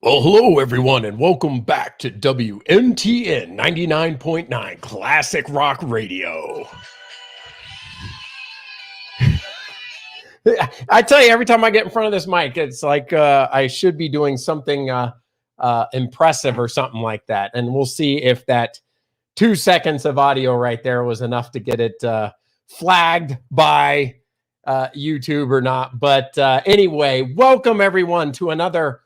Well, hello, everyone, and welcome back to WMTN 99.9 Classic Rock Radio. I tell you, every time I get in front of this mic, it's like I should be doing something impressive or something like that. And we'll see if that 2 seconds of audio right there was enough to get it flagged by YouTube or not. But anyway, welcome, everyone, to another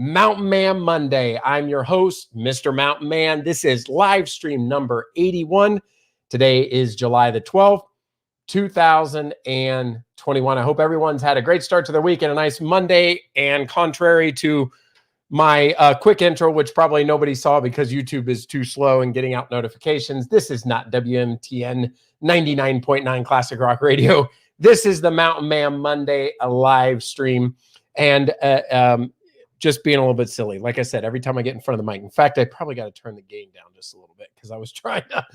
Mountain Man Monday. I'm your host, Mr. Mountain Man. This is live stream number 81. Today is July the 12th, 2021. I hope everyone's had a great start to their week and a nice Monday. And contrary to my quick intro, which probably nobody saw because YouTube is too slow in getting out notifications, this is not WMTN 99.9 Classic Rock Radio. This is the Mountain Man Monday, a live stream. And just being a little bit silly. Like I said, every time I get in front of the mic, in fact, I probably got to turn the gain down just a little bit because I was trying to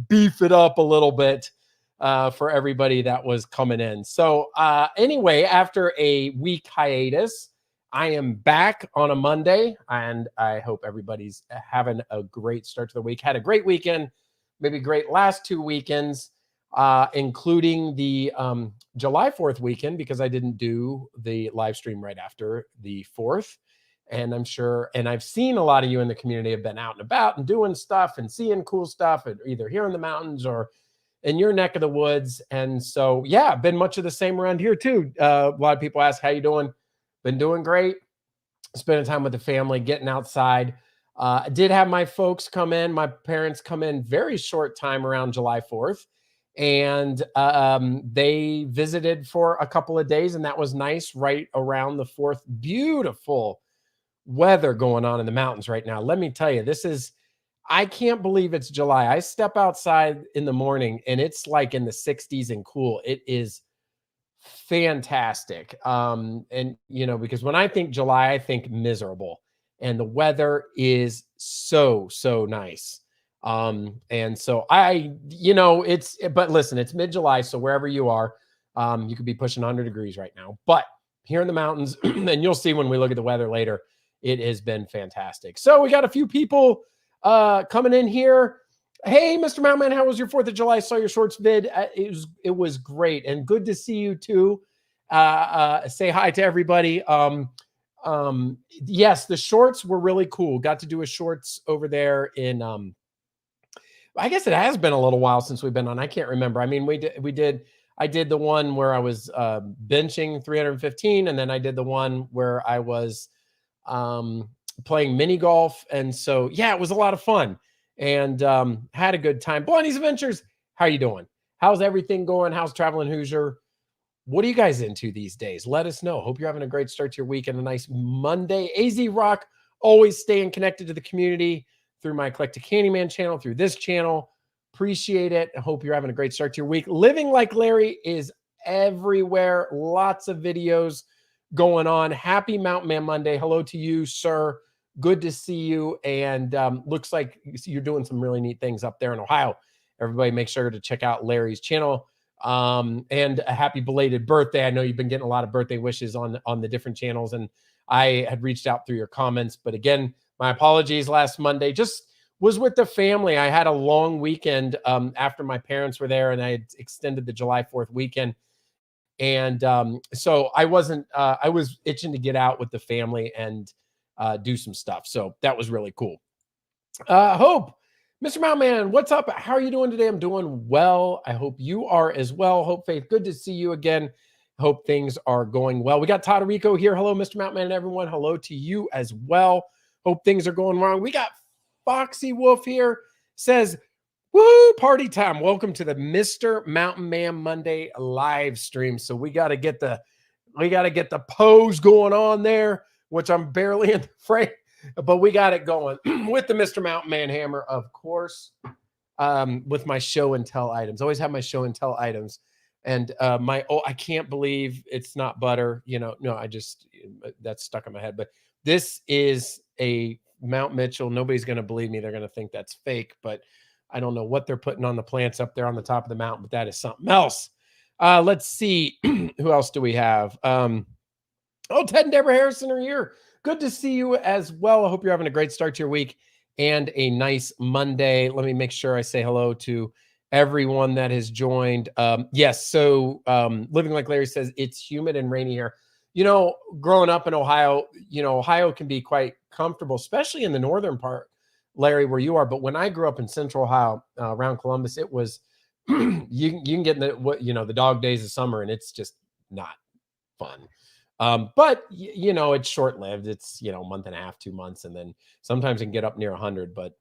beef it up a little bit for everybody that was coming in. So anyway, after a week hiatus, I am back on a Monday, and I hope everybody's having a great start to the week. Had a great weekend, maybe great last 2 weekends, including the July 4th weekend, because I didn't do the live stream right after the 4th. And I'm sure, and I've seen a lot of you in the community have been out and about and doing stuff and seeing cool stuff, either here in the mountains or in your neck of the woods. And so, yeah, been much of the same around here too. A lot of people ask, how you doing? Been doing great. Spending time with the family, getting outside. I did have my folks come in, my parents come in very short time around July 4th. And they visited for a couple of days, and that was nice right around the 4th. Beautiful weather going on in the mountains right now. Let me tell you, I can't believe it's July. I step outside in the morning and it's like in the 60s and cool. It is fantastic. And because when I think July, I think miserable, and the weather is so nice. And so but listen, it's mid-July, so wherever you are, you could be pushing 100 degrees right now, but here in the mountains, and you'll see when we look at the weather later, it has been fantastic. So we got a few people coming in here. Hey, Mr. Mountain Man, how was your 4th of July? Saw your shorts vid. It was great, and good to see you too. Say hi to everybody. Yes, the shorts were really cool. Got to do a shorts over there in I guess it has been a little while since we've been on. I can't remember. I mean, I did the one where I was benching 315, and then I did the one where I was playing mini golf. And so, yeah, it was a lot of fun, and had a good time. Blondie's Adventures, how you doing? How's everything going? How's traveling Hoosier? What are you guys into these days? Let us know. Hope you're having a great start to your week and a nice Monday. AZ Rock, always staying connected to the community through my Eclectic Candyman channel, through this channel. Appreciate it. I hope you're having a great start to your week. Living Like Larry is everywhere. Lots of videos going on. Happy Mountain Man Monday. Hello to you, sir. Good to see you. And looks like you're doing some really neat things up there in Ohio. Everybody make sure to check out Larry's channel. And a happy belated birthday. I know you've been getting a lot of birthday wishes on the different channels, and I had reached out through your comments. But again, my apologies. Last Monday just was with the family. I had a long weekend after my parents were there, and I had extended the July 4th weekend. And so I was itching to get out with the family and do some stuff. So that was really cool. Hope, Mr. Mountain Man, what's up? How are you doing today? I'm doing well. I hope you are as well. Hope, Faith, good to see you again. Hope things are going well. We got Todorico here. Hello, Mr. Mountain Man, and everyone. Hello to you as well. Hope things are going wrong. We got Foxy Wolf here. Says, woo, party time. Welcome to the Mr. Mountain Man Monday live stream. So we got to get the pose going on there, which I'm barely in the frame, but we got it going with the Mr. Mountain Man hammer, of course, with my show and tell items. Always have my show and tell items. And I can't believe it's not butter. No, that's stuck in my head. But this is a Mount Mitchell. Nobody's going to believe me. They're going to think that's fake, but I don't know what they're putting on the plants up there on the top of the mountain, but that is something else. Let's see. Who else do we have? Ted and Deborah Harrison are here. good to see you as well. I hope you're having a great start to your week and a nice Monday. Let me make sure I say hello to everyone that has joined. Yes, so Living Like Larry says it's humid and rainy here. Growing up in Ohio, Ohio can be quite comfortable, especially in the northern part, Larry, where you are. But when I grew up in Central Ohio, around Columbus, it was you can get in the dog days of summer, and it's just not fun. But it's short lived. It's a month and a half, 2 months, and then sometimes it can get up near 100, but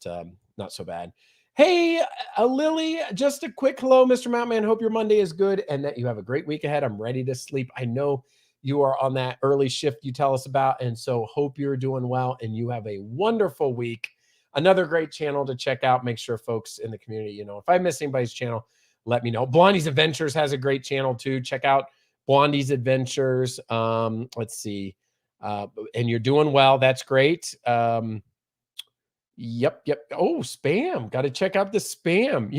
not so bad. Hey, Lily, just a quick hello, Mr. Mountain. Hope your Monday is good and that you have a great week ahead. I'm ready to sleep. I know you are on that early shift you tell us about, and so hope you're doing well and you have a wonderful week. Another great channel to check out. Make sure folks in the community, if I miss anybody's channel, let me know. Blondie's Adventures has a great channel too. Check out Blondie's Adventures. Let's see. And you're doing well. That's great. Yep. Oh, spam. Got to check out the spam.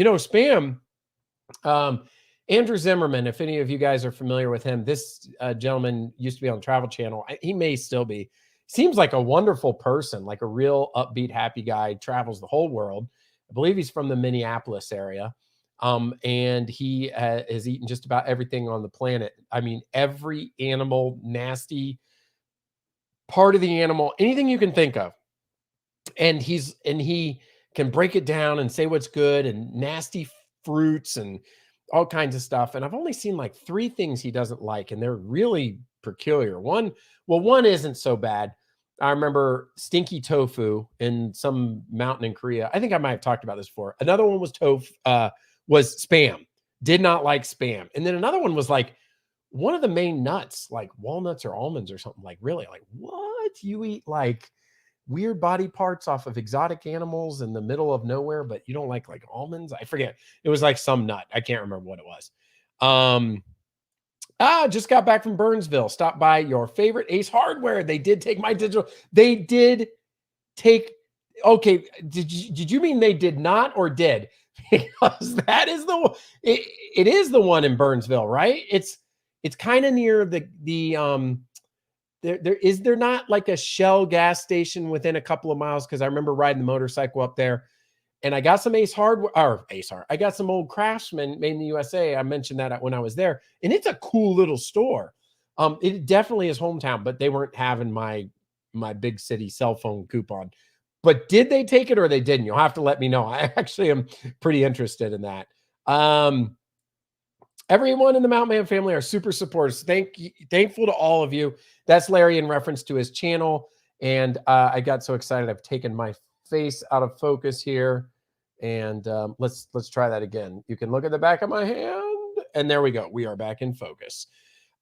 Spam. Andrew Zimmerman, if any of you guys are familiar with him, this gentleman used to be on Travel Channel. He may still be. Seems like a wonderful person, like a real upbeat, happy guy, travels the whole world. I believe he's from the Minneapolis area. And he has eaten just about everything on the planet. I mean, every animal, nasty part of the animal, anything you can think of. And he can break it down and say what's good, and nasty fruits and all kinds of stuff. And I've only seen like 3 things he doesn't like, and they're really peculiar. One isn't so bad. I remember stinky tofu in some mountain in Korea. I think I might have talked about this before. Another one was was spam. Did not like spam. And then another one was like one of the main nuts, like walnuts or almonds or something. Like, really? Like, what? You eat like weird body parts off of exotic animals in the middle of nowhere, but you don't like almonds? I forget. It was like some nut. I can't remember what it was. Just got back from Burnsville. Stopped by your favorite Ace Hardware. They did take my digital. They did take. Okay, did you mean they did not or did? Because that is the one. It is the one in Burnsville, right? It's kind of near the there not like a Shell gas station within a couple of miles? Because I remember riding the motorcycle up there, and I got some Ace Hardware or Ace Hard. I got some old Craftsman made in the USA. I mentioned that when I was there, and it's a cool little store. It definitely is hometown, but they weren't having my big city cell phone coupon. But did they take it or they didn't? You'll have to let me know. I actually am pretty interested in that. Everyone in the Mountain Man family are super supporters. Thankful to all of you. That's Larry in reference to his channel. And I got so excited. I've taken my face out of focus here. And let's try that again. You can look at the back of my hand. And there we go. We are back in focus.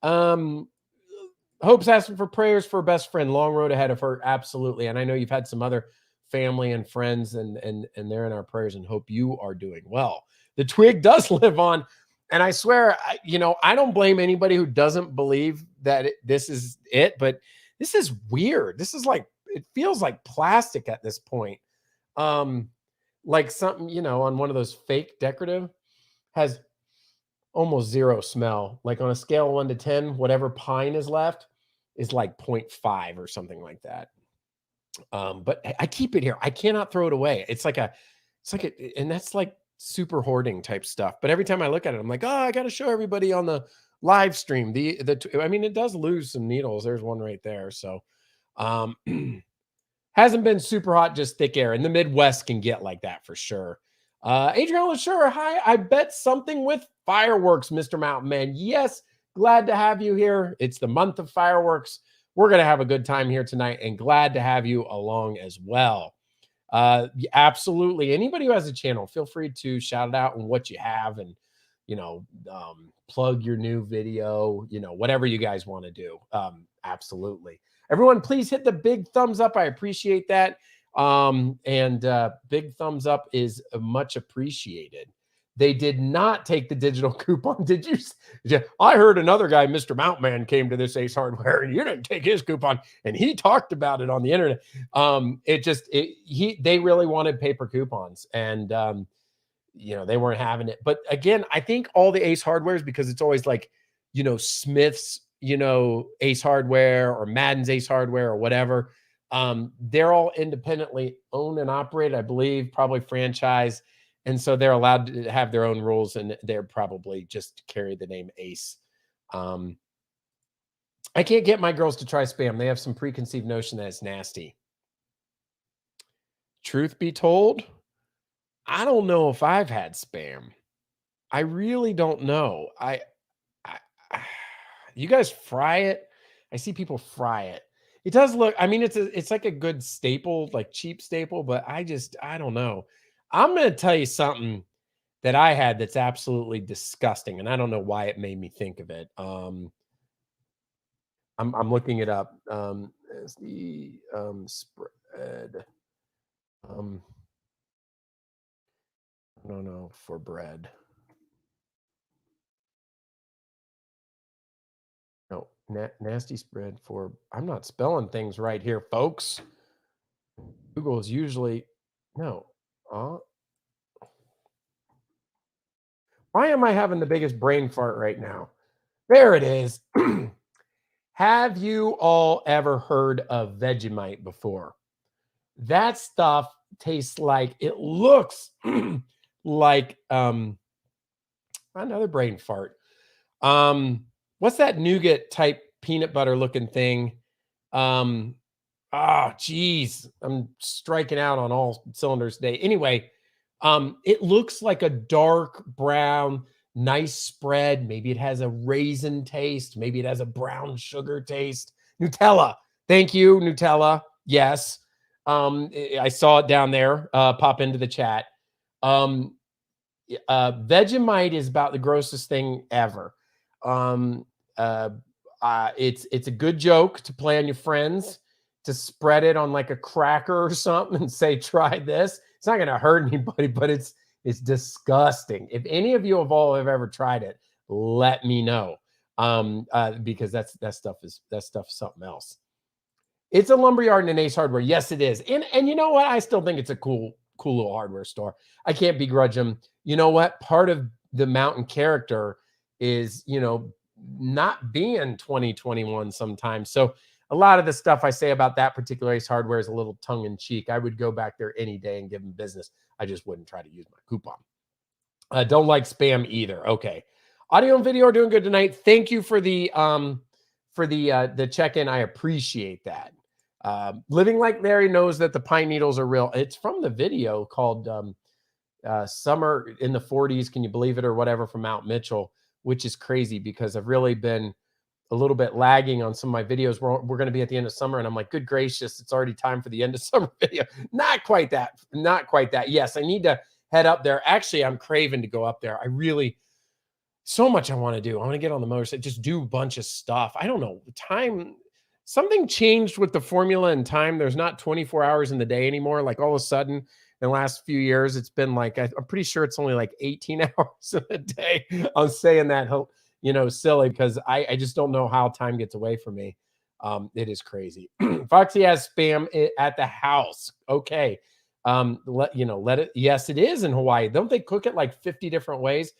Hope's asking for prayers for a best friend. Long road ahead of her. Absolutely. And I know you've had some other family and friends, and they're in our prayers, and hope you are doing well. The twig does live on. And I swear, I don't blame anybody who doesn't believe that this is it, but this is weird. This is like, it feels like plastic at this point. Like something, on one of those fake decorative, has almost zero smell. Like on a scale of 1 to 10, whatever pine is left is like 0.5 or something like that. But I keep it here. I cannot throw it away. And that's like super hoarding type stuff. But every time I look at it, I'm like, oh, I got to show everybody on the live stream. I mean, it does lose some needles. There's one right there. So, hasn't been super hot, just thick air. And the Midwest can get like that for sure. Adrian, sure. Hi. I bet something with fireworks, Mr. Mountain Man. Yes. Glad to have you here. It's the month of fireworks. We're going to have a good time here tonight, and glad to have you along as well. Absolutely. Anybody who has a channel, feel free to shout it out and what you have, and, plug your new video, whatever you guys want to do. Absolutely. Everyone, please hit the big thumbs up. I appreciate that. Big thumbs up is much appreciated. They did not take the digital coupon. Did you? I heard another guy, Mr. Mountain Man, came to this Ace Hardware, and you didn't take his coupon, and he talked about it on the internet. They really wanted paper coupons, and they weren't having it. But again, I think all the Ace Hardwares, because it's always like, Smith's Ace Hardware or Madden's Ace Hardware or whatever. They're all independently owned and operated, I believe, probably franchise. And so they're allowed to have their own rules, and they're probably just carry the name Ace. I can't get my girls to try Spam. They have some preconceived notion that it's nasty. Truth be told, I don't know if I've had Spam. I really don't know. I you guys fry it? I see people fry it. It does look, I mean, it's like a good staple, like cheap staple, but I don't know. I'm going to tell you something that I had that's absolutely disgusting, and I don't know why it made me think of it. I'm looking it up. As the spread. No, for bread. No, nasty spread for. I'm not spelling things right here, folks. Google is usually no. Why am I having the biggest brain fart right now? There it is. Have you all ever heard of Vegemite before? That stuff tastes like, it looks like another brain fart. What's that nougat type peanut butter looking thing? Geez, I'm striking out on all cylinders today. Anyway, it looks like a dark brown, nice spread. Maybe it has a raisin taste. Maybe it has a brown sugar taste. Nutella. Thank you, Nutella. Yes. I saw it down there. Pop into the chat. Vegemite is about the grossest thing ever. It's a good joke to play on your friends, to spread it on like a cracker or something and say, try this. It's not going to hurt anybody, but it's disgusting. If any of you have ever tried it, let me know. Because that stuff is something else. It's a lumberyard and an Ace Hardware. Yes, it is. And you know what? I still think it's a cool little hardware store. I can't begrudge them. You know what? Part of the mountain character is, not being 2021 sometimes. So a lot of the stuff I say about that particular Ace Hardware is a little tongue in cheek. I would go back there any day and give them business. I just wouldn't try to use my coupon. Don't like Spam either. Okay. Audio and video are doing good tonight. Thank you for the check-in. I appreciate that. Living Like Larry knows that the pine needles are real. It's from the video called Summer in the 40s. Can you believe it, or whatever, from Mount Mitchell, which is crazy because I've really been a little bit lagging on some of my videos. We're going to be at the end of summer, and I'm like, good gracious, it's already time for the end of summer video. Not quite that. Yes, I need to head up there. Actually, I'm craving to go up there. So much I want to do. I want to get on the motorcycle, just do a bunch of stuff. I don't know. Time, something changed with the formula and time. There's not 24 hours in the day anymore. Like all of a sudden, in the last few years, it's been like, I'm pretty sure it's only like 18 hours in a day. I'm saying that, silly, because I just don't know how time gets away from me. It is crazy. Foxy has Spam at the house. Okay. Let it. Yes, it is in Hawaii. Don't they cook it like 50 different ways?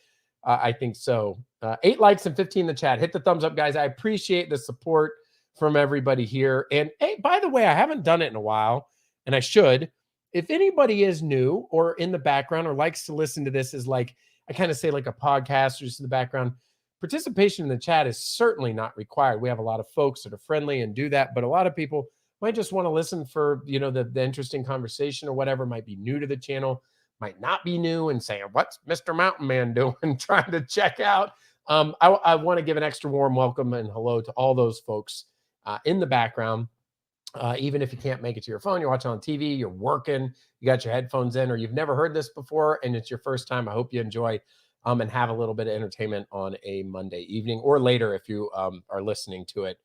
I think so. 8 likes and 15 in the chat. Hit the thumbs up, guys. I appreciate the support from everybody here. And hey, by the way, I haven't done it in a while, and I should. If anybody is new or in the background or likes to listen to this as like, I kind of say like a podcast or just in the background, participation in the chat is certainly not required. We have a lot of folks that are friendly and do that, but a lot of people might just want to listen for, the interesting conversation or whatever, might be new to the channel, might not be new and saying, what's Mr. Mountain Man doing? Trying to check out. I want to give an extra warm welcome and hello to all those folks in the background. Even if you can't make it to your phone, you're watching on TV, you're working, you got your headphones in, or you've never heard this before and it's your first time, I hope you enjoy and have a little bit of entertainment on a Monday evening, or later if you are listening to it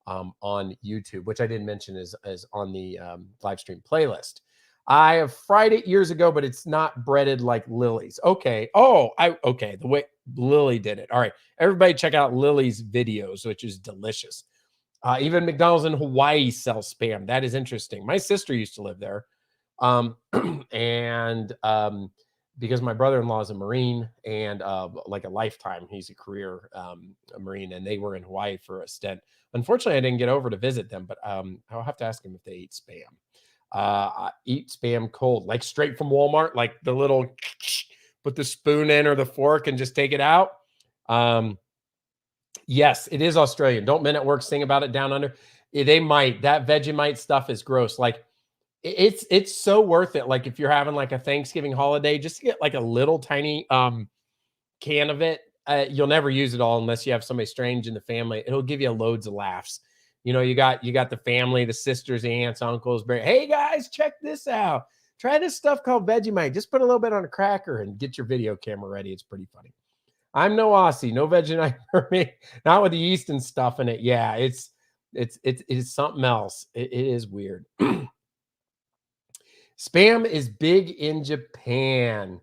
on YouTube, which I didn't mention is on the live stream playlist. I have fried it years ago, but it's not breaded like Lily's. Okay. The way Lily did it. All right. Everybody check out Lily's videos, which is delicious. Even McDonald's in Hawaii sells Spam. That is interesting. My sister used to live there. because my brother-in-law is a Marine and like a lifetime. He's a career a Marine, and they were in Hawaii for a stint. Unfortunately, I didn't get over to visit them, but I'll have to ask him if they eat spam. I eat spam cold, like straight from Walmart, like the little put the spoon in or the fork and just take it out. Yes, it is Australian. Don't Men at Work sing about it down under. They might. That Vegemite stuff is gross. Like it's so worth it. Like if you're having like a Thanksgiving holiday, just to get like a little tiny can of it. You'll never use it all unless you have somebody strange in the family. It'll give you loads of laughs. You know, you got the family, the sisters, aunts, uncles. Hey guys, check this out. Try this stuff called Vegemite. Just put a little bit on a cracker and get your video camera ready. It's pretty funny. I'm no Aussie, no Vegemite for me. Not with the yeast and stuff in it. Yeah, it's something else. It is weird. Spam is big in Japan.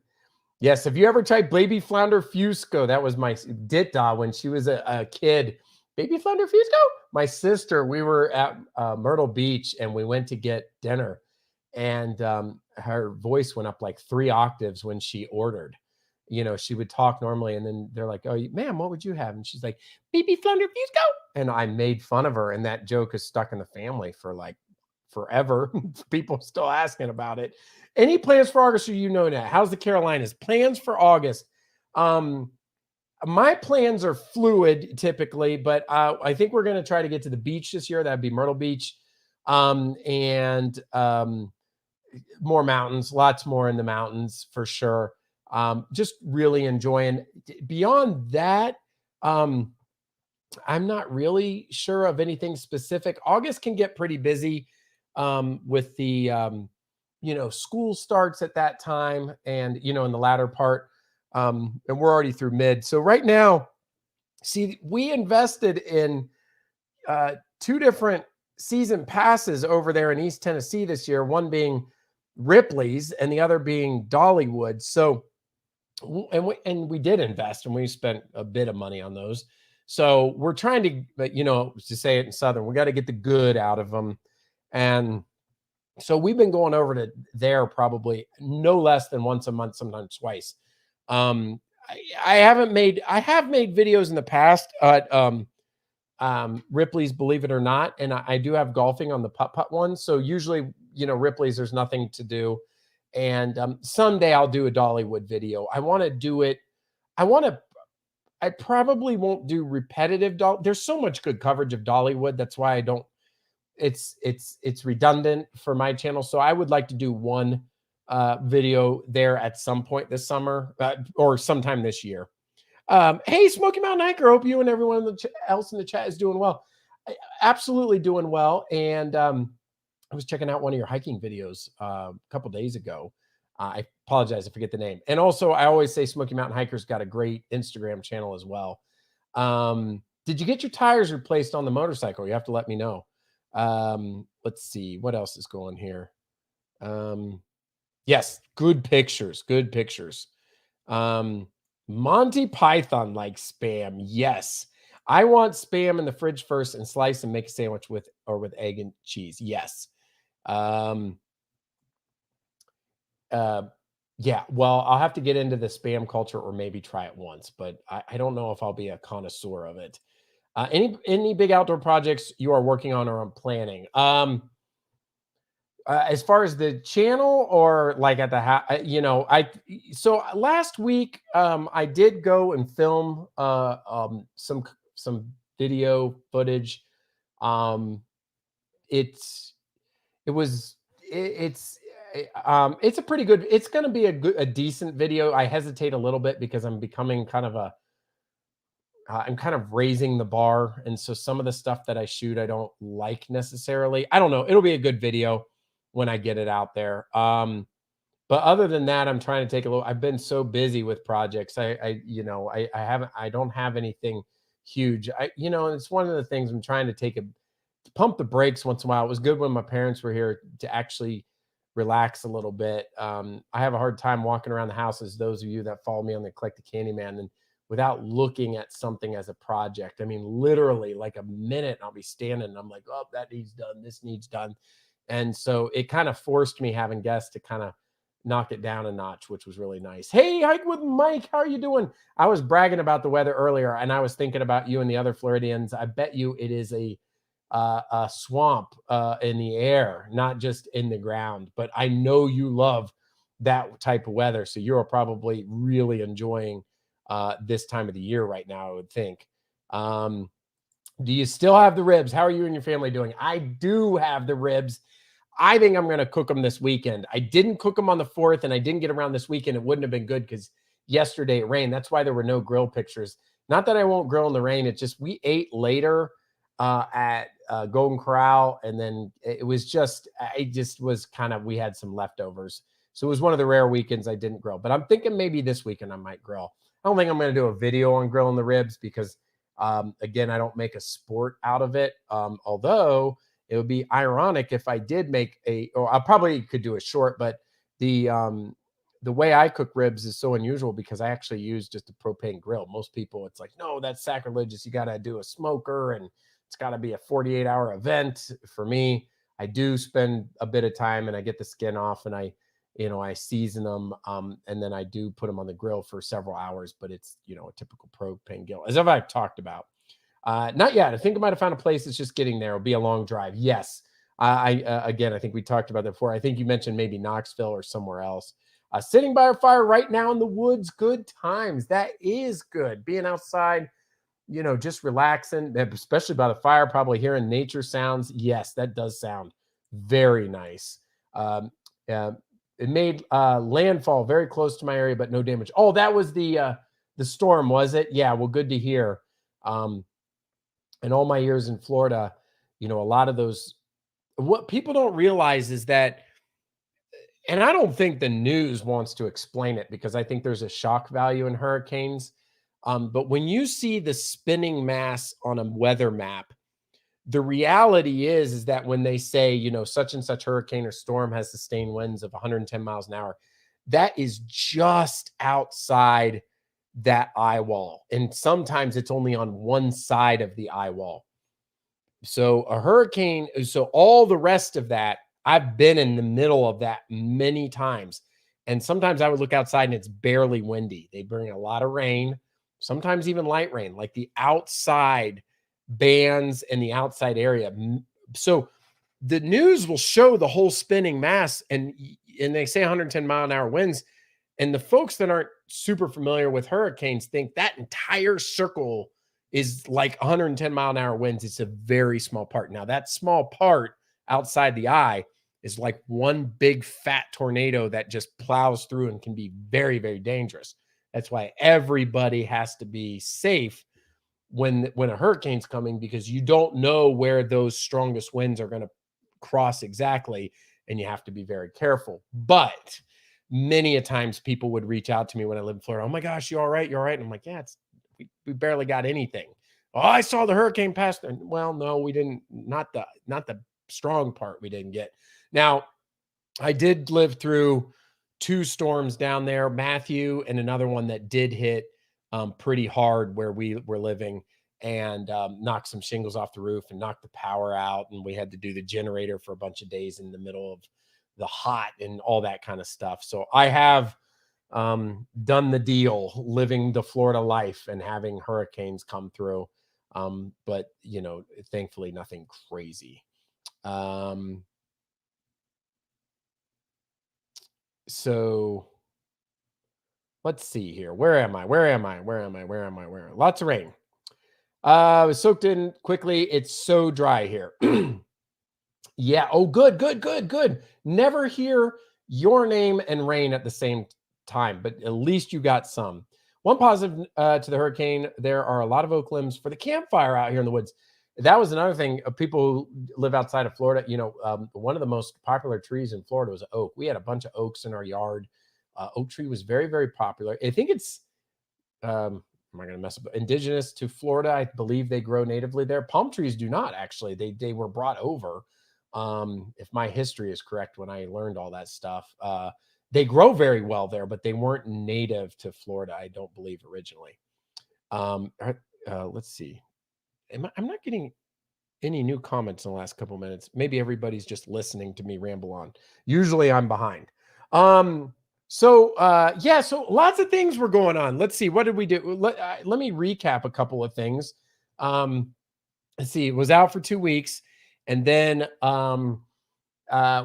Yes. Have you ever tried baby flounder fusco? That was my Dita when she was a kid. Baby flounder fusco? My sister, we were at Myrtle Beach and we went to get dinner. And her voice went up like 3 octaves when she ordered. You know, she would talk normally and then they're like, oh, ma'am, what would you have? And she's like, baby flounder fusco. And I made fun of her. And that joke is stuck in the family for like forever. People still asking about it. Any plans for August? Or you know that? How's the Carolinas? Plans for August? My plans are fluid typically, but I think we're going to try to get to the beach this year. That'd be Myrtle Beach, and more mountains. Lots more in the mountains for sure. Just really enjoying. Beyond that, I'm not really sure of anything specific. August can get pretty busy with the school starts at that time, and in the latter part, and we're already through mid. So right now, see, we invested in 2 different season passes over there in East Tennessee this year. One being Ripley's, and the other being Dollywood. So, and we did invest, and we spent a bit of money on those. So we're trying to say it in Southern, we got to get the good out of them. And so we've been going over to there probably no less than once a month, sometimes twice. I have made videos in the past at Ripley's, believe it or not. And I do have golfing on the putt-putt one. So usually, Ripley's, there's nothing to do. And someday I'll do a Dollywood video. I want to do it. I probably won't do repetitive. There's so much good coverage of Dollywood. That's why I don't. It's redundant for my channel. So I would like to do one video there at some point this summer or sometime this year. Hey, Smoky Mountain Hiker, hope you and everyone else in the chat is doing well. Absolutely doing well. And I was checking out one of your hiking videos a couple days ago. I apologize, I forget the name. And also, I always say Smoky Mountain Hiker's got a great Instagram channel as well. Did you get your tires replaced on the motorcycle? You have to let me know. Let's see what else is going here. Yes, good pictures. Monty Python likes spam. Yes, I want spam in the fridge first and slice and make a sandwich with egg and cheese. Yes. Yeah, well, I'll have to get into the spam culture or maybe try it once, but I don't know if I'll be a connoisseur of it. Any big outdoor projects you are working on or planning? As far as the channel or like at the house, so last week I did go and film some video footage. It's a pretty good. It's going to be a decent video. I hesitate a little bit because I'm becoming kind of I'm kind of raising the bar, and so some of the stuff that I shoot I don't like necessarily. I don't know. It'll be a good video when I get it out there. But other than that, I'm trying to take a little. I've been so busy with projects. I don't have anything huge. It's one of the things I'm trying to pump the brakes once in a while. It was good when my parents were here to actually relax a little bit. I have a hard time walking around the house, as those of you that follow me on the Eclectic Candyman, and without looking at something as a project. I mean, literally like a minute I'll be standing and I'm like, oh, that needs done. This needs done. And so it kind of forced me, having guests, to kind of knock it down a notch, which was really nice. Hey, Hike with Mike, how are you doing? I was bragging about the weather earlier, and I was thinking about you and the other Floridians. I bet you it is a swamp in the air, not just in the ground. But I know you love that type of weather, so you're probably really enjoying this time of the year right now, I would think. Um, do you still have the ribs? How are you and your family doing? I do have the ribs. I think I'm going to cook them this weekend. I didn't cook them on the 4th, and I didn't get around this weekend. It wouldn't have been good because yesterday it rained. That's why there were no grill pictures. Not that I won't grill in the rain. It's just we ate later at Golden Corral, and then it was just, I just was kind of, we had some leftovers. So it was one of the rare weekends I didn't grill. But I'm thinking maybe this weekend I might grill. I don't think I'm going to do a video on grilling the ribs because, again, I don't make a sport out of it. Although it would be ironic if I did make or I probably could do a short, but the way I cook ribs is so unusual because I actually use just a propane grill. Most people, it's like, no, that's sacrilegious. You got to do a smoker and it's got to be a 48-hour event. For me, I do spend a bit of time and I get the skin off and I season them. And then I do put them on the grill for several hours, but it's, a typical propane grill, as I've talked about. Not yet. I think I might have found a place that's just getting there. It'll be a long drive. Yes. Again, I think we talked about that before. I think you mentioned maybe Knoxville or somewhere else. Sitting by a fire right now in the woods. Good times. That is good. Being outside, just relaxing, especially by the fire, probably hearing nature sounds. Yes, that does sound very nice. It made landfall very close to my area, but no damage. Oh, that was the storm, was it? Yeah. Well, good to hear. In all my years in Florida, a lot of those, what people don't realize is that, and I don't think the news wants to explain it because I think there's a shock value in hurricanes. But when you see the spinning mass on a weather map, the reality is that when they say, such and such hurricane or storm has sustained winds of 110 miles an hour, that is just outside that eye wall. And sometimes it's only on one side of the eye wall. So a hurricane, so all the rest of that, I've been in the middle of that many times. And sometimes I would look outside and it's barely windy. They bring a lot of rain, sometimes even light rain, like the outside bands and the outside area. So the news will show the whole spinning mass and they say 110-mile-an-hour winds. And the folks that aren't super familiar with hurricanes think that entire circle is like 110-mile-an-hour winds. It's a very small part. Now, that small part outside the eye is like one big fat tornado that just plows through and can be very, very dangerous. That's why everybody has to be safe when a hurricane's coming, because you don't know where those strongest winds are going to cross exactly, and you have to be very careful. But many a times people would reach out to me when I lived in Florida. Oh my gosh, you all right? You all right? And I'm like, yeah, we barely got anything. Oh, I saw the hurricane pass. Well, no, we didn't. Not the strong part we didn't get. Now, I did live through 2 storms down there, Matthew, and another one that did hit pretty hard where we were living and knocked some shingles off the roof and knocked the power out. And we had to do the generator for a bunch of days in the middle of the hot and all that kind of stuff. So I have done the deal, living the Florida life and having hurricanes come through. But, thankfully nothing crazy. So let's see here. Where am I? Lots of rain. I was soaked in quickly. It's so dry here. Yeah. Oh, good. Never hear your name and rain at the same time, but at least you got some. One positive to the hurricane, there are a lot of oak limbs for the campfire out here in the woods. That was another thing. People who live outside of Florida, one of the most popular trees in Florida was oak. We had a bunch of oaks in our yard. Oak tree was very, very popular. I think it's, am I going to mess up? Indigenous to Florida. I believe they grow natively there. Palm trees do not, actually. They were brought over. If my history is correct, when I learned all that stuff, they grow very well there, but they weren't native to Florida, I don't believe, originally. Let's see. I'm not getting any new comments in the last couple minutes. Maybe everybody's just listening to me ramble on. Usually I'm behind. Yeah, so lots of things were going on. Let's see, what did we do? Let me recap a couple of things. Um, let's see, it was out for 2 weeks, and then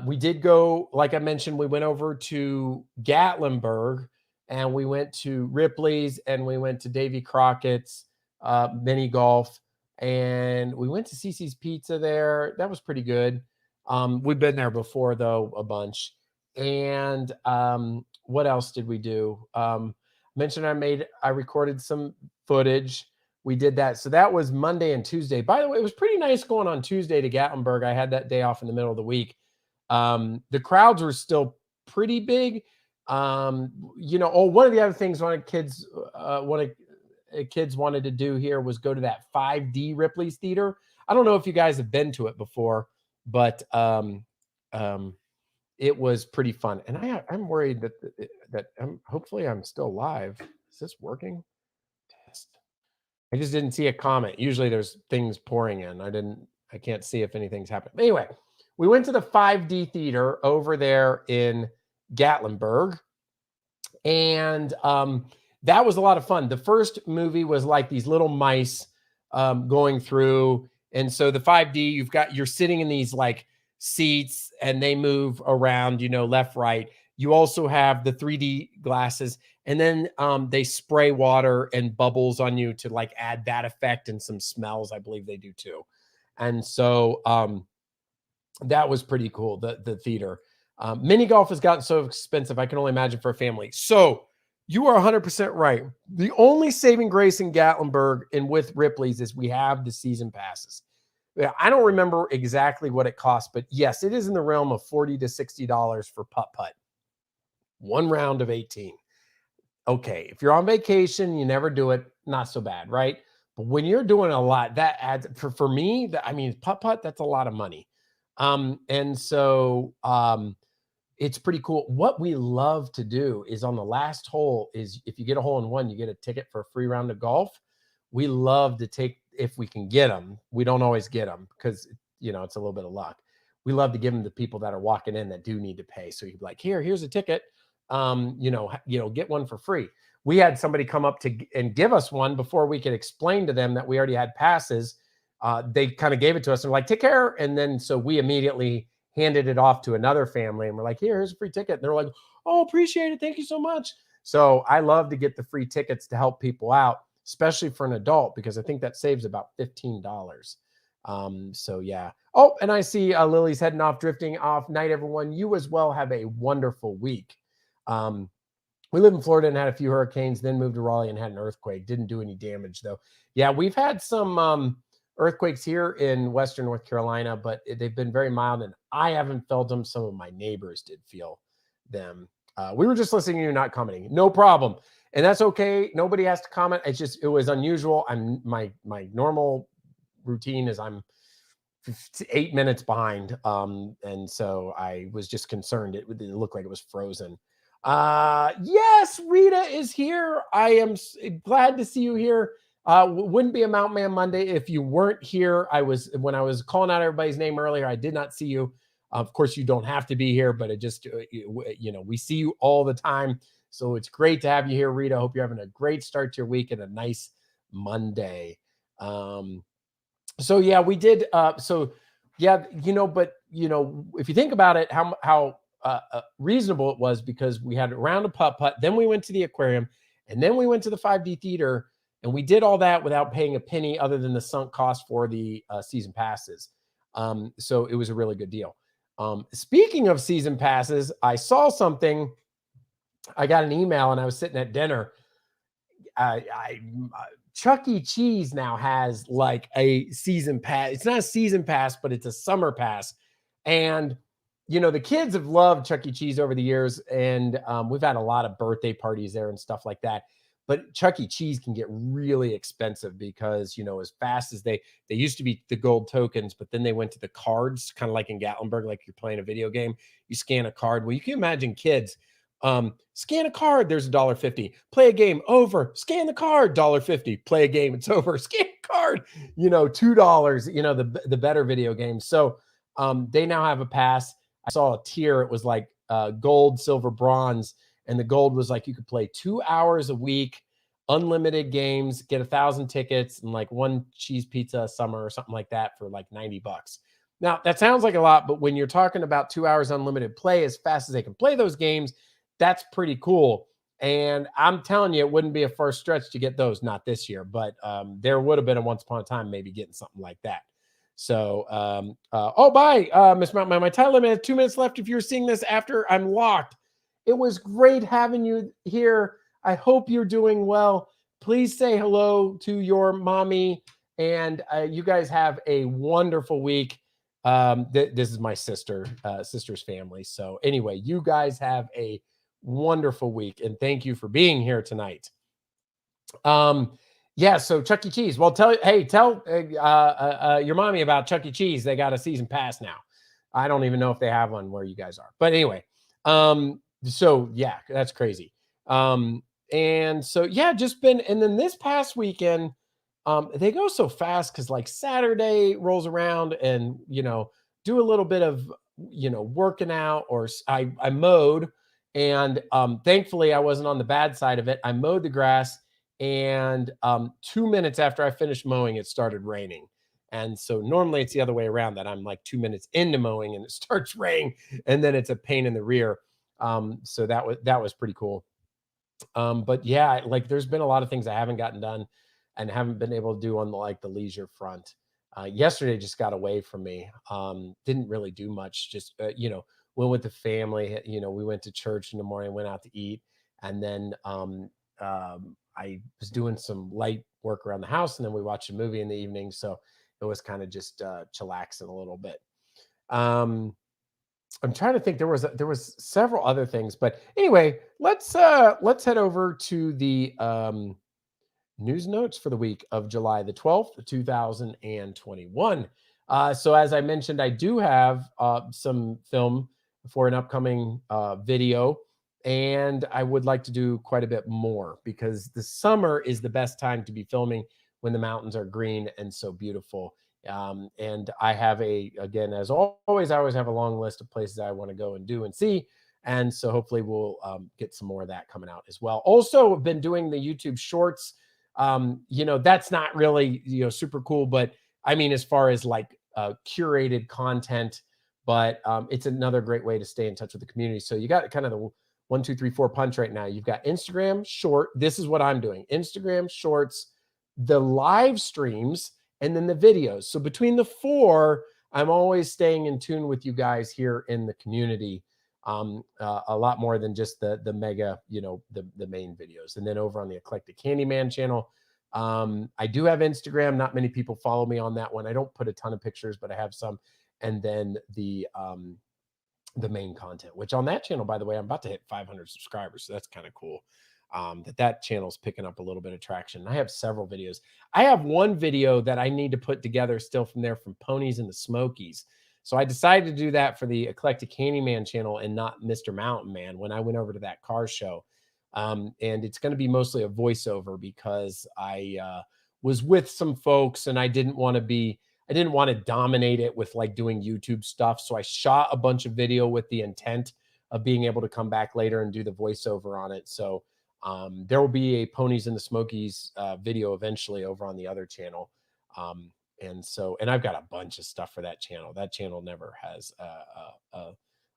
we did go, like I mentioned, we went over to Gatlinburg, and we went to Ripley's, and we went to Davy Crockett's mini golf, and we went to Cece's Pizza there. That was pretty good. We've been there before though, a bunch. And what else did we do? Mentioned I recorded some footage. We did that. So that was Monday and Tuesday. By the way, it was pretty nice going on Tuesday to Gatlinburg. I had that day off in the middle of the week. The crowds were still pretty big. One of the other things one of kids wanted to do here was go to that 5D Ripley's Theater. I don't know if you guys have been to it before, but it was pretty fun. And I'm worried that hopefully I'm still live. Is this working? Test. I just didn't see a comment. Usually there's things pouring in. I can't see if anything's happened. But anyway, we went to the 5D theater over there in Gatlinburg, and that was a lot of fun. The first movie was like these little mice going through, and so the 5D, you're sitting in these like seats, and they move around, left, right. You also have the 3D glasses, and then they spray water and bubbles on you to like add that effect, and some smells, I believe they do too. And so that was pretty cool, the theater. Mini golf has gotten so expensive, I can only imagine for a family. So you are 100% right. The only saving grace in Gatlinburg and with Ripley's is we have the season passes. I don't remember exactly what it costs, but yes, it is in the realm of $40 to $60 for putt-putt. One round of 18. Okay, if you're on vacation, you never do it, not so bad, right? But when you're doing a lot, that adds, for me, putt-putt, that's a lot of money. And so it's pretty cool. What we love to do is on the last hole is if you get a hole in one, you get a ticket for a free round of golf. We love to take, if we can get them. We don't always get them because, it's a little bit of luck. We love to give them to people that are walking in that do need to pay. So you'd be like, here's a ticket. Get one for free. We had somebody come up and give us one before we could explain to them that we already had passes. They kind of gave it to us and were like, take care. And then, so we immediately handed it off to another family and we're like, here's a free ticket. And they're like, oh, appreciate it. Thank you so much. So I love to get the free tickets to help people out, especially for an adult, because I think that saves about $15. So yeah. Oh, and I see Lily's heading off, drifting off. Night, everyone. You as well have a wonderful week. We live in Florida and had a few hurricanes, then moved to Raleigh and had an earthquake. Didn't do any damage though. Yeah, we've had some earthquakes here in Western North Carolina, but they've been very mild and I haven't felt them. Some of my neighbors did feel them. We were just listening to you, not commenting. No problem. And that's okay. Nobody has to comment. It was unusual. My normal routine is I'm 8 minutes behind. And so I was just concerned. It looked like it was frozen. Yes, Rita is here. I am glad to see you here. Wouldn't be a Mountain Man Monday if you weren't here. When I was calling out everybody's name earlier, I did not see you. Of course, you don't have to be here, but it just, we see you all the time. So it's great to have you here, Rita. I hope you're having a great start to your week and a nice Monday. So yeah, we did. But if you think about it, how reasonable it was, because we had a round of putt-putt, then we went to the aquarium, and then we went to the 5D theater, and we did all that without paying a penny other than the sunk cost for the season passes. So it was a really good deal. Speaking of season passes, I saw something. I got an email and I was sitting at dinner. Chuck E. Cheese now has like a season pass. It's not a season pass, but it's a summer pass. And, the kids have loved Chuck E. Cheese over the years. And we've had a lot of birthday parties there and stuff like that. But Chuck E. Cheese can get really expensive because, as fast as they used to be the gold tokens, but then they went to the cards, kind of like in Gatlinburg, like you're playing a video game. You scan a card. Well, you can imagine kids. Scan a card, there's $1.50. Play a game, over. Scan the card, $1.50. Play a game, it's over. Scan a card, $2, the better video games. So they now have a pass. I saw a tier, it was like gold, silver, bronze. And the gold was like you could play 2 hours a week, unlimited games, get 1,000 tickets, and like one cheese pizza a summer or something like that for like $90. Now, that sounds like a lot, but when you're talking about 2 hours unlimited play as fast as they can play those games, that's pretty cool. And I'm telling you, it wouldn't be a first stretch to get those, not this year, but there would have been a once upon a time maybe getting something like that. So, oh, bye, Miss Mountain Man. My time limit has 2 minutes left. If you're seeing this after I'm locked, it was great having you here. I hope you're doing well. Please say hello to your mommy, and you guys have a wonderful week. This is my sister's family. So anyway, you guys have a wonderful week, and thank you for being here tonight. Yeah, so Chuck E. Cheese. Well, tell your mommy about Chuck E. Cheese. They got a season pass now. I don't even know if they have one where you guys are, but anyway. So yeah, that's crazy. And so yeah, just been, and then this past weekend, they go so fast because like Saturday rolls around and do a little bit of working out, or I mowed, and thankfully I wasn't on the bad side of it. I mowed the grass, and 2 minutes after I finished mowing, it started raining. And so normally it's the other way around, that I'm like 2 minutes into mowing and it starts raining, and then it's a pain in the rear. So that was pretty cool. But yeah, like there's been a lot of things I haven't gotten done and haven't been able to do on the leisure front. Yesterday just got away from me. Didn't really do much. Just went with the family. We went to church in the morning, went out to eat, and then I was doing some light work around the house, and then we watched a movie in the evening. So it was kind of just chillaxing a little bit. I'm trying to think. There was several other things, but anyway, let's head over to the news notes for the week of July the 12th, 2021. So as I mentioned, I do have some film for an upcoming video, and I would like to do quite a bit more because the summer is the best time to be filming, when the mountains are green and so beautiful. And I have again, as always, I always have a long list of places I want to go and do and see. And so hopefully we'll get some more of that coming out as well. Also, I've been doing the YouTube shorts. That's not really, super cool, but I mean, as far as like curated content, but it's another great way to stay in touch with the community. So you got kind of the 1, 2, 3, 4 punch right now. You've got Instagram short. This is what I'm doing: Instagram shorts, the live streams, and then the videos. So between the 4, I'm always staying in tune with you guys here in the community, a lot more than just the mega, the main videos. And then over on the Eclectic Candyman channel, I do have Instagram. Not many people follow me on that one. I don't put a ton of pictures, but I have some. And then the main content, which on that channel, by the way, I'm about to hit 500 subscribers. So that's kind of cool. That channel's picking up a little bit of traction. I have several videos. I have one video that I need to put together still from Ponies in the Smokies. So I decided to do that for the Eclectic Candyman channel and not Mr. Mountain Man when I went over to that car show. And it's going to be mostly a voiceover because I was with some folks and I didn't want to dominate it with like doing YouTube stuff. So I shot a bunch of video with the intent of being able to come back later and do the voiceover on it. So there will be a Ponies in the Smokies video eventually over on the other channel. And I've got a bunch of stuff for that channel. That channel never has a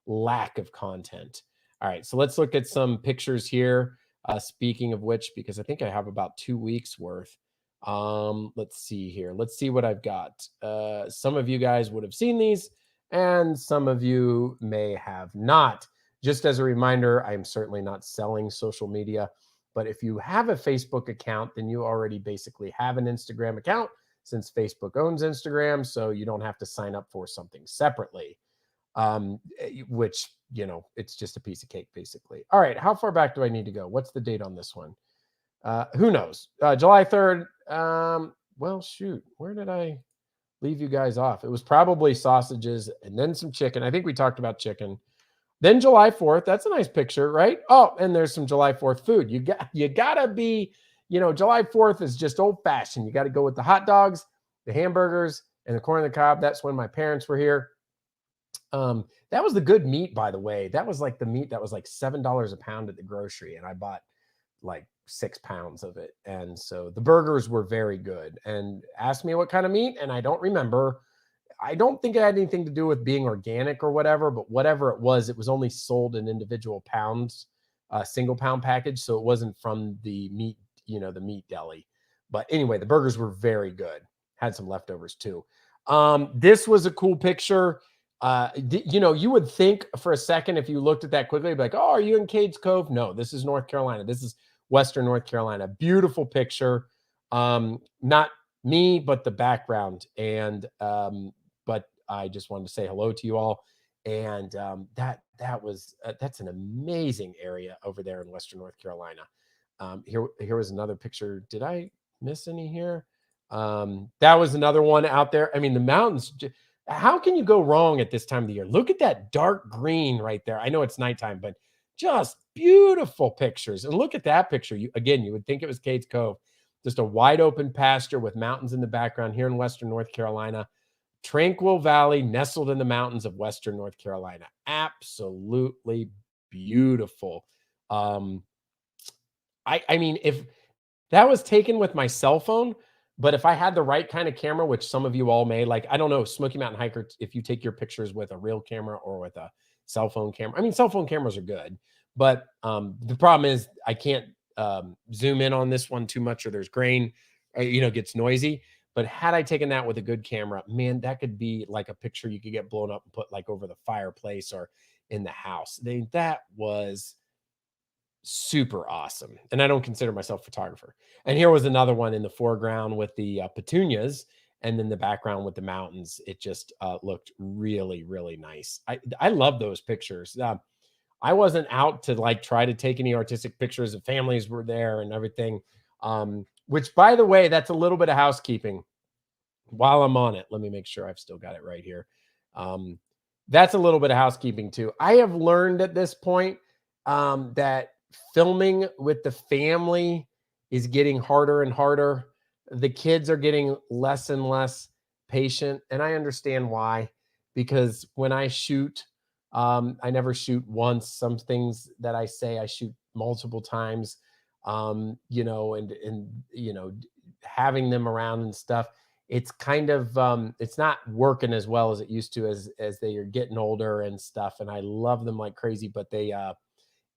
lack of content. All right, so let's look at some pictures here. Speaking of which, because I think I have about 2 weeks worth. Let's see here. Let's see what I've got. Some of you guys would have seen these, and some of you may have not. Just as a reminder, I'm certainly not selling social media, but if you have a Facebook account, then you already basically have an Instagram account, since Facebook owns Instagram, so you don't have to sign up for something separately, which, it's just a piece of cake, basically. All right, how far back do I need to go? What's the date on this one? Who knows? July 3rd. Well, shoot, where did I leave you guys off? It was probably sausages and then some chicken. I think we talked about chicken. Then July 4th. That's a nice picture, right? Oh, and there's some July 4th food. You gotta be, July 4th is just old fashioned. You got to go with the hot dogs, the hamburgers, and the corn on the cob. That's when my parents were here. That was the good meat, by the way. That was like the meat that was like $7 a pound at the grocery, and I bought like 6 pounds of it. And so the burgers were very good. And asked me what kind of meat, and I don't remember. I don't think it had anything to do with being organic or whatever, but whatever it was only sold in individual pounds, single pound package. So it wasn't from the meat, the meat deli. But anyway, the burgers were very good. Had some leftovers too. This was a cool picture. You would think for a second, if you looked at that quickly, you'd be like, oh, are you in Cades Cove? No, this is North Carolina. This is Western North Carolina. Beautiful picture. Not me, but the background. And but I just wanted to say hello to you all. And that's an amazing area over there in Western North Carolina. Here was another picture. Did I miss any here? That was another one out there. I mean, the mountains. How can you go wrong at this time of the year? Look at that dark green right there. I know it's nighttime, but just beautiful pictures. And look at that picture. You would think it was Cades Cove. Just a wide open pasture with mountains in the background here in Western North Carolina. Tranquil Valley nestled in the mountains of Western North Carolina. Absolutely beautiful. I mean, if that was taken with my cell phone, but if I had the right kind of camera, which some of you all may, like, I don't know, Smoky Mountain Hiker, if you take your pictures with a real camera or with a cell phone camera. I mean, cell phone cameras are good, but the problem is I can't zoom in on this one too much, or there's grain, gets noisy. But had I taken that with a good camera, man, that could be like a picture you could get blown up and put like over the fireplace or in the house. That was super awesome. And I don't consider myself a photographer. And here was another one in the foreground with the petunias, and then the background with the mountains. It just looked really, really nice. I love those pictures. I wasn't out to like try to take any artistic pictures. The families were there and everything. Which, by the way, that's a little bit of housekeeping. While I'm on it, let me make sure I've still got it right here. That's a little bit of housekeeping too. I have learned at this point that filming with the family is getting harder and harder. The kids are getting less and less patient, and I understand why. Because when I shoot, I never shoot once. Some things that I say, I shoot multiple times. And having them around and stuff, it's kind of it's not working as well as it used to as they are getting older and stuff. And I love them like crazy, but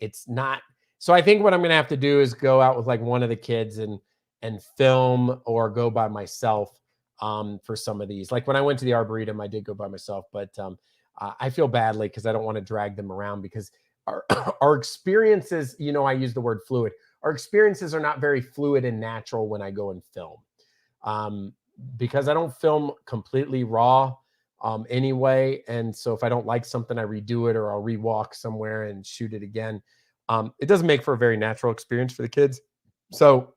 it's not. So I think what I'm gonna have to do is go out with like one of the kids and film, or go by myself for some of these. Like when I went to the Arboretum, I did go by myself, but I feel badly because I don't want to drag them around, because our experiences, I use the word fluid. Our experiences are not very fluid and natural when I go and film, because I don't film completely raw anyway. And so if I don't like something, I redo it, or I'll rewalk somewhere and shoot it again. It doesn't make for a very natural experience for the kids. So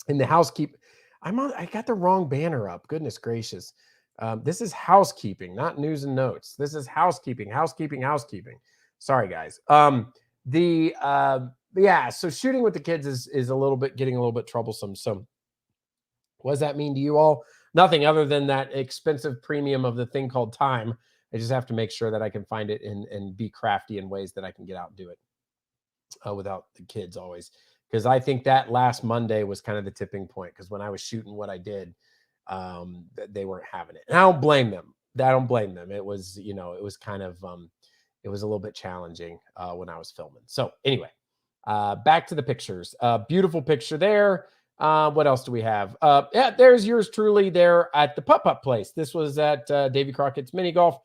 in the housekeeping, I got the wrong banner up. Goodness gracious. This is housekeeping, not news and notes. This is housekeeping. Sorry, guys. So shooting with the kids is getting a little bit troublesome. So what does that mean to you all? Nothing other than that expensive premium of the thing called time. I just have to make sure that I can find it and be crafty in ways that I can get out and do it without the kids always. Because I think that last Monday was kind of the tipping point. Because when I was shooting what I did, they weren't having it. And I don't blame them. It was, it was kind of, it was a little bit challenging when I was filming. So anyway, back to the pictures. Beautiful picture there. What else do we have? There's yours truly there at the putt-putt place. This was at Davy Crockett's mini golf.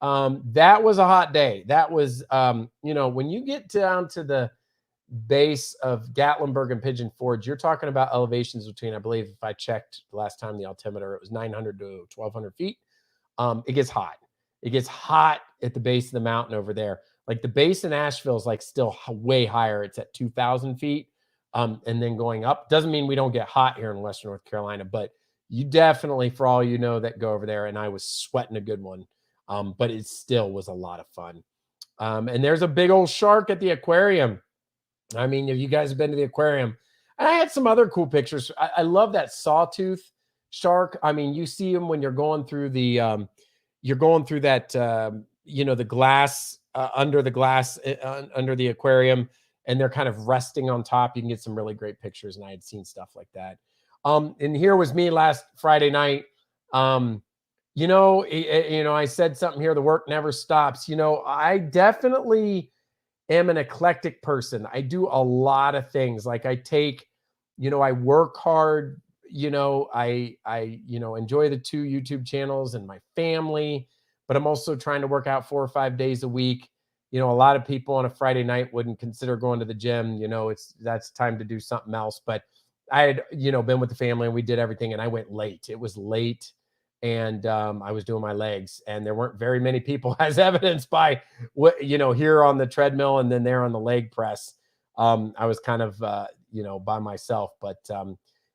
That was a hot day. That was, when you get down to the base of Gatlinburg and Pigeon Forge, you're talking about elevations between, I believe, if I checked last time the altimeter, it was 900 to 1,200 feet. It gets hot. It gets hot at the base of the mountain over there. Like the base in Asheville is like still way higher. It's at 2,000 feet. And then going up doesn't mean we don't get hot here in Western North Carolina, but you definitely, for all you know, that go over there. And I was sweating a good one. But it still was a lot of fun. And there's a big old shark at the aquarium. I mean, if you guys have been to the aquarium, and I had some other cool pictures. I love that Sawtooth Shark. I mean, you see them when you're going through the, the glass, under the glass, under the aquarium, and they're kind of resting on top. You can get some really great pictures, and I had seen stuff like that. And here was me last Friday night. I said something here, the work never stops. I definitely am an eclectic person. I do a lot of things. Like I work hard, I enjoy the 2 YouTube channels and my family, but I'm also trying to work out 4 or 5 days a week. A lot of people on a Friday night wouldn't consider going to the gym. That's time to do something else. But I had, been with the family and we did everything, and I went late. It was late, and I was doing my legs, and there weren't very many people, as evidenced by what, here on the treadmill and then there on the leg press. I was kind of, by myself, but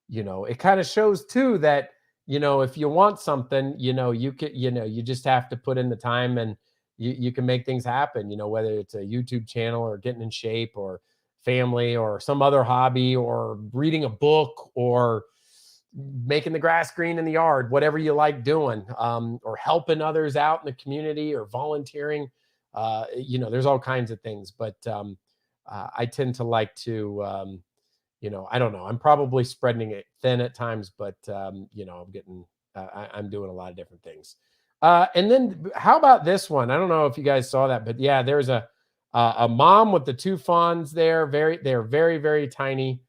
it kind of shows too that, if you want something, you can, you just have to put in the time, and you can make things happen, whether it's a YouTube channel or getting in shape or family or some other hobby or reading a book or making the grass green in the yard, whatever you like doing, or helping others out in the community or volunteering. There's all kinds of things, but I tend to like to, I don't know. I'm probably spreading it thin at times, but I'm getting, I'm doing a lot of different things. And then how about this one? I don't know if you guys saw that, but yeah, there's a mom with the 2 fawns there. They're very, very tiny.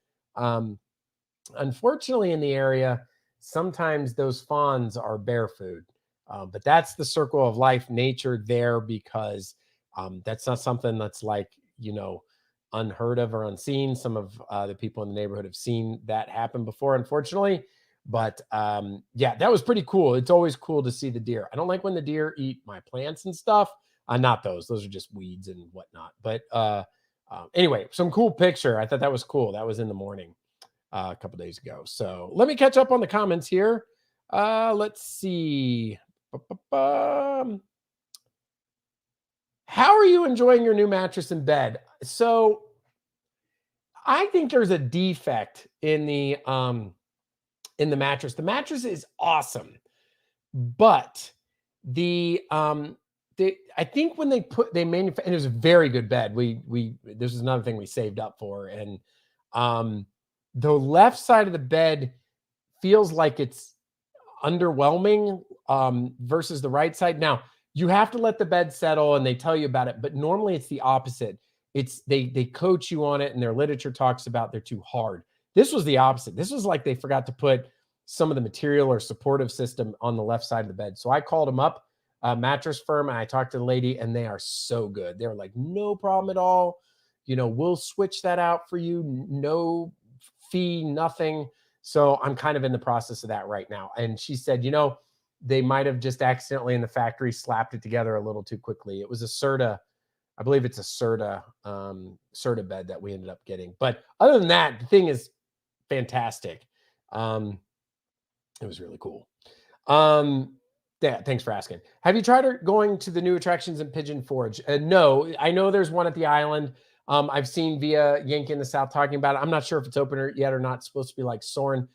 Unfortunately, in the area, sometimes those fawns are bear food. But that's the circle of life, nature there, because that's not something that's like, unheard of or unseen. Some of the people in the neighborhood have seen that happen before, unfortunately. But yeah, that was pretty cool. It's always cool to see the deer. I don't like when the deer eat my plants and stuff. Not those. Those are just weeds and whatnot. But anyway, some cool picture. I thought that was cool. That was in the morning a couple days ago. So let me catch up on the comments here. Let's see. How are you enjoying your new mattress and bed? So I think there's a defect in the mattress. The mattress is awesome, but I think when they manufacture, it was a very good bed. This is another thing we saved up for, and the left side of the bed feels like it's underwhelming versus the right side. Now, you have to let the bed settle and they tell you about it, but normally it's the opposite. It's they coach you on it, and their literature talks about they're too hard. This was the opposite. This was like they forgot to put some of the material or supportive system on the left side of the bed. So I called them up, a mattress firm, and I talked to the lady, and they are so good. They're like, no problem at all. We'll switch that out for you. No fee, nothing. So I'm kind of in the process of that right now. And she said, they might have just accidentally in the factory slapped it together a little too quickly. It was a Serta, I believe it's a Serta bed that we ended up getting. But other than that, the thing is fantastic. It was really cool. Yeah, thanks for asking. Have you tried going to the new attractions in Pigeon Forge? No, I know there's one at the island. I've seen via Yankee in the South talking about it. I'm not sure if it's open yet or not. It's supposed to be like Soarin'.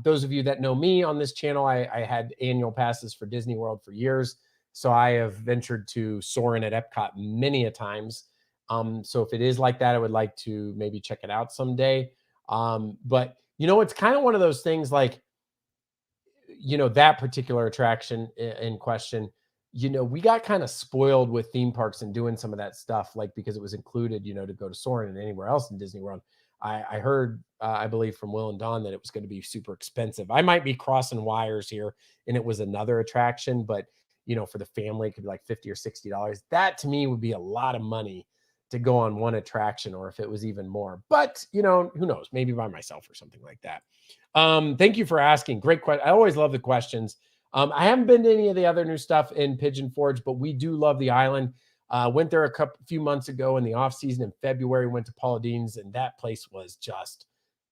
Those of you that know me on this channel, I had annual passes for Disney World for years. So I have ventured to Soarin' at Epcot many a times. So if it is like that, I would like to maybe check it out someday. But it's kind of one of those things like, that particular attraction in question, we got kind of spoiled with theme parks and doing some of that stuff, like because it was included, to go to Soarin' and anywhere else in Disney World. I heard, I believe from Will and Dawn, that it was going to be super expensive. I might be crossing wires here, and it was another attraction, but for the family, it could be like $50 or $60. That to me would be a lot of money to go on one attraction, or if it was even more. But who knows? Maybe by myself or something like that. Thank you for asking. Great question. I always love the questions. I haven't been to any of the other new stuff in Pigeon Forge, but we do love the island. Went there a few months ago in the off season in February. Went to Paula Deen's, and that place was just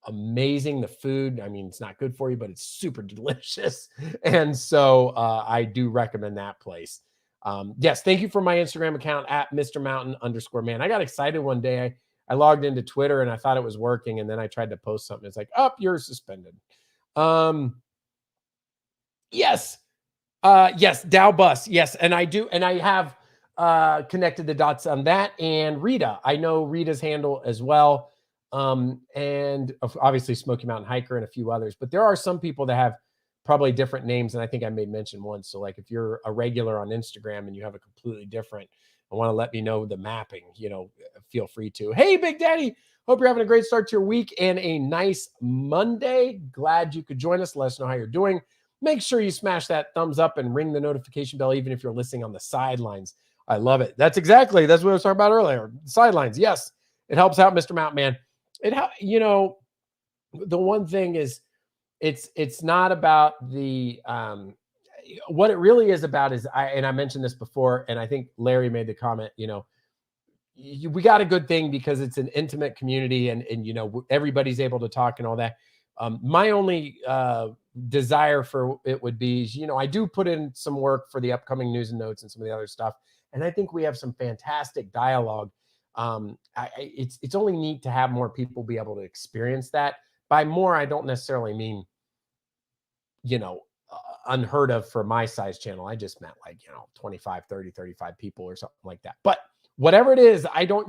amazing. The food, I mean, it's not good for you, but it's super delicious. And so I do recommend that place. Yes, thank you for my Instagram account at Mr. Mountain_man. I got excited one day. I logged into Twitter and I thought it was working, and then I tried to post something. It's like, oh, you're suspended. Yes. Yes, Dow Bus. Yes, and I do, and I have connected the dots on that. And Rita, I know Rita's handle as well. And obviously Smoky Mountain Hiker and a few others, but there are some people that have probably different names. And I think I made mention once. So like if you're a regular on Instagram and you have a completely different, and want to let me know the mapping, feel free to. Hey, Big Daddy, hope you're having a great start to your week and a nice Monday. Glad you could join us. Let us know how you're doing. Make sure you smash that thumbs up and ring the notification bell, even if you're listening on the sidelines. I love it. That's what I was talking about earlier. Sidelines. Yes, it helps out Mr. Mountain Man. The one thing is it's not about the what it really is about is I mentioned this before, and I think Larry made the comment, we got a good thing because it's an intimate community and everybody's able to talk and all that. My only desire for it would be, I do put in some work for the upcoming news and notes and some of the other stuff. And I think we have some fantastic dialogue. It's only neat to have more people be able to experience that. By more, I don't necessarily mean, unheard of for my size channel. I just meant 25, 30, 35 people or something like that. But whatever it is, I don't,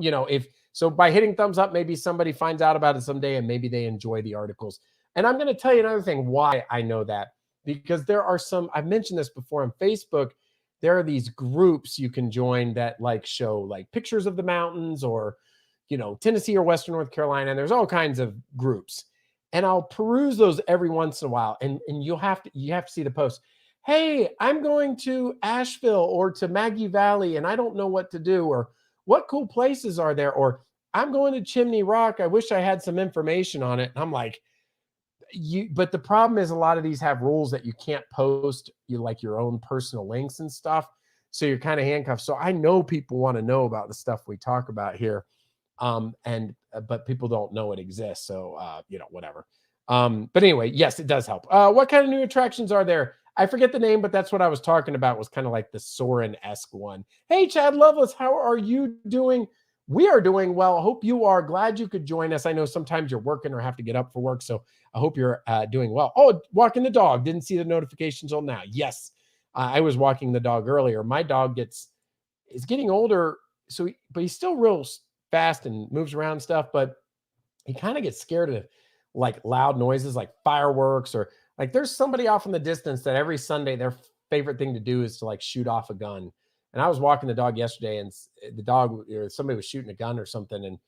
by hitting thumbs up, maybe somebody finds out about it someday and maybe they enjoy the articles. And I'm going to tell you another thing why I know that, because there are I've mentioned this before on Facebook. There are these groups you can join that show pictures of the mountains or, Tennessee or Western North Carolina. And there's all kinds of groups. And I'll peruse those every once in a while. And you have to see the post. Hey, I'm going to Asheville or to Maggie Valley and I don't know what to do, or what cool places are there? Or I'm going to Chimney Rock. I wish I had some information on it. And I'm like, but the problem is a lot of these have rules that you can't post your own personal links and stuff. So you're kind of handcuffed. So I know people want to know about the stuff we talk about here. But people don't know it exists. So, whatever. But anyway, yes, it does help. What kind of new attractions are there? I forget the name, but that's what I was talking about, was kind of like the Soren-esque one. Hey, Chad Lovelace, how are you doing? We are doing well. Hope you are. Glad you could join us. I know sometimes you're working or have to get up for work, so I hope you're doing well. Oh, walking the dog. Didn't see the notifications till now. Yes, I was walking the dog earlier. My dog is getting older, but he's still real fast and moves around and stuff, but he kind of gets scared of loud noises like fireworks, or there's somebody off in the distance that every Sunday their favorite thing to do is to shoot off a gun. And I was walking the dog yesterday and the dog, somebody was shooting a gun or something. And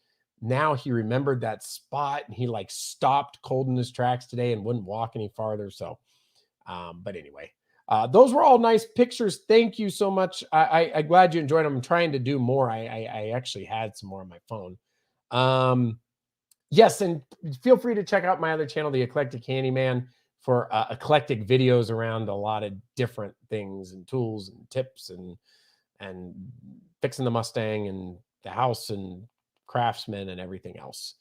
now he remembered that spot and he stopped cold in his tracks today and wouldn't walk any farther. So, but anyway, those were all nice pictures. Thank you so much. I'm glad you enjoyed them. I'm trying to do more. I actually had some more on my phone. Yes, and feel free to check out my other channel, The Eclectic Handyman, for eclectic videos around a lot of different things and tools and tips and fixing the Mustang and the house and Craftsman and everything else.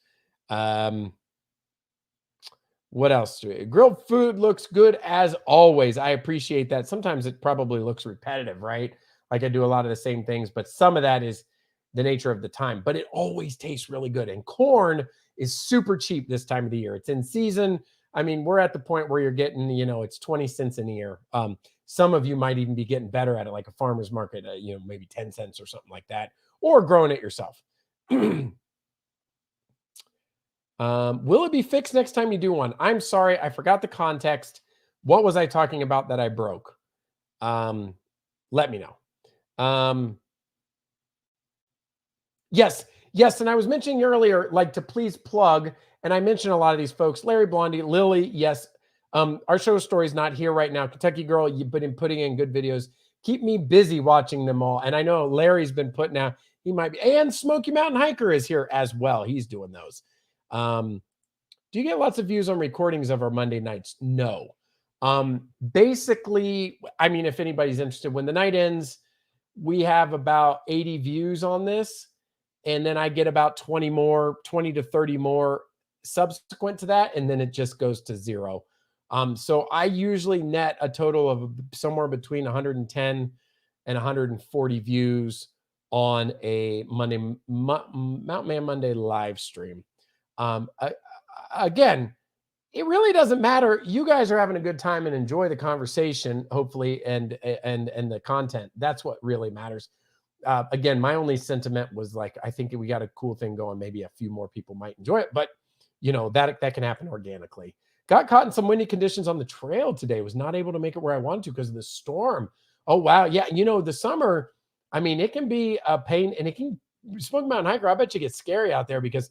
What else? Grilled food looks good as always. I appreciate that. Sometimes it probably looks repetitive, right? I do a lot of the same things, but some of that is the nature of the time. But it always tastes really good. And corn is super cheap this time of the year. It's in season. I mean, we're at the point where you're getting, it's 20 cents an ear. Some of you might even be getting better at it, like a farmer's market, maybe 10 cents or something like that, or growing it yourself. Will it be fixed next time you do one? I'm sorry, I forgot the context. What was I talking about that I broke? Let me know. Yes. And I was mentioning earlier, to please plug, and I mentioned a lot of these folks, Larry Blondie, Lily. Yes. Our show story is not here right now. Kentucky Girl, you've been putting in good videos. Keep me busy watching them all. And I know Larry's been putting out, he might be, and Smoky Mountain Hiker is here as well. He's doing those. Do you get lots of views on recordings of our Monday nights? No. Basically, I mean, if anybody's interested, when the night ends, we have about 80 views on this. And then I get about 20 to 30 more subsequent to that. And then it just goes to zero. So I usually net a total of somewhere between 110 and 140 views on a Mountain Man Monday live stream. Again, it really doesn't matter. You guys are having a good time and enjoy the conversation, hopefully, and the content. That's what really matters. again, my only sentiment was like, I think we got a cool thing going. Maybe a few more people might enjoy it, but that can happen organically. Got caught in some windy conditions on the trail today. Was not able to make it where I wanted to because of the storm. Oh wow, yeah. The summer. I mean, it can be a pain, and it can. Smoky Mountain hiker, I bet you get scary out there because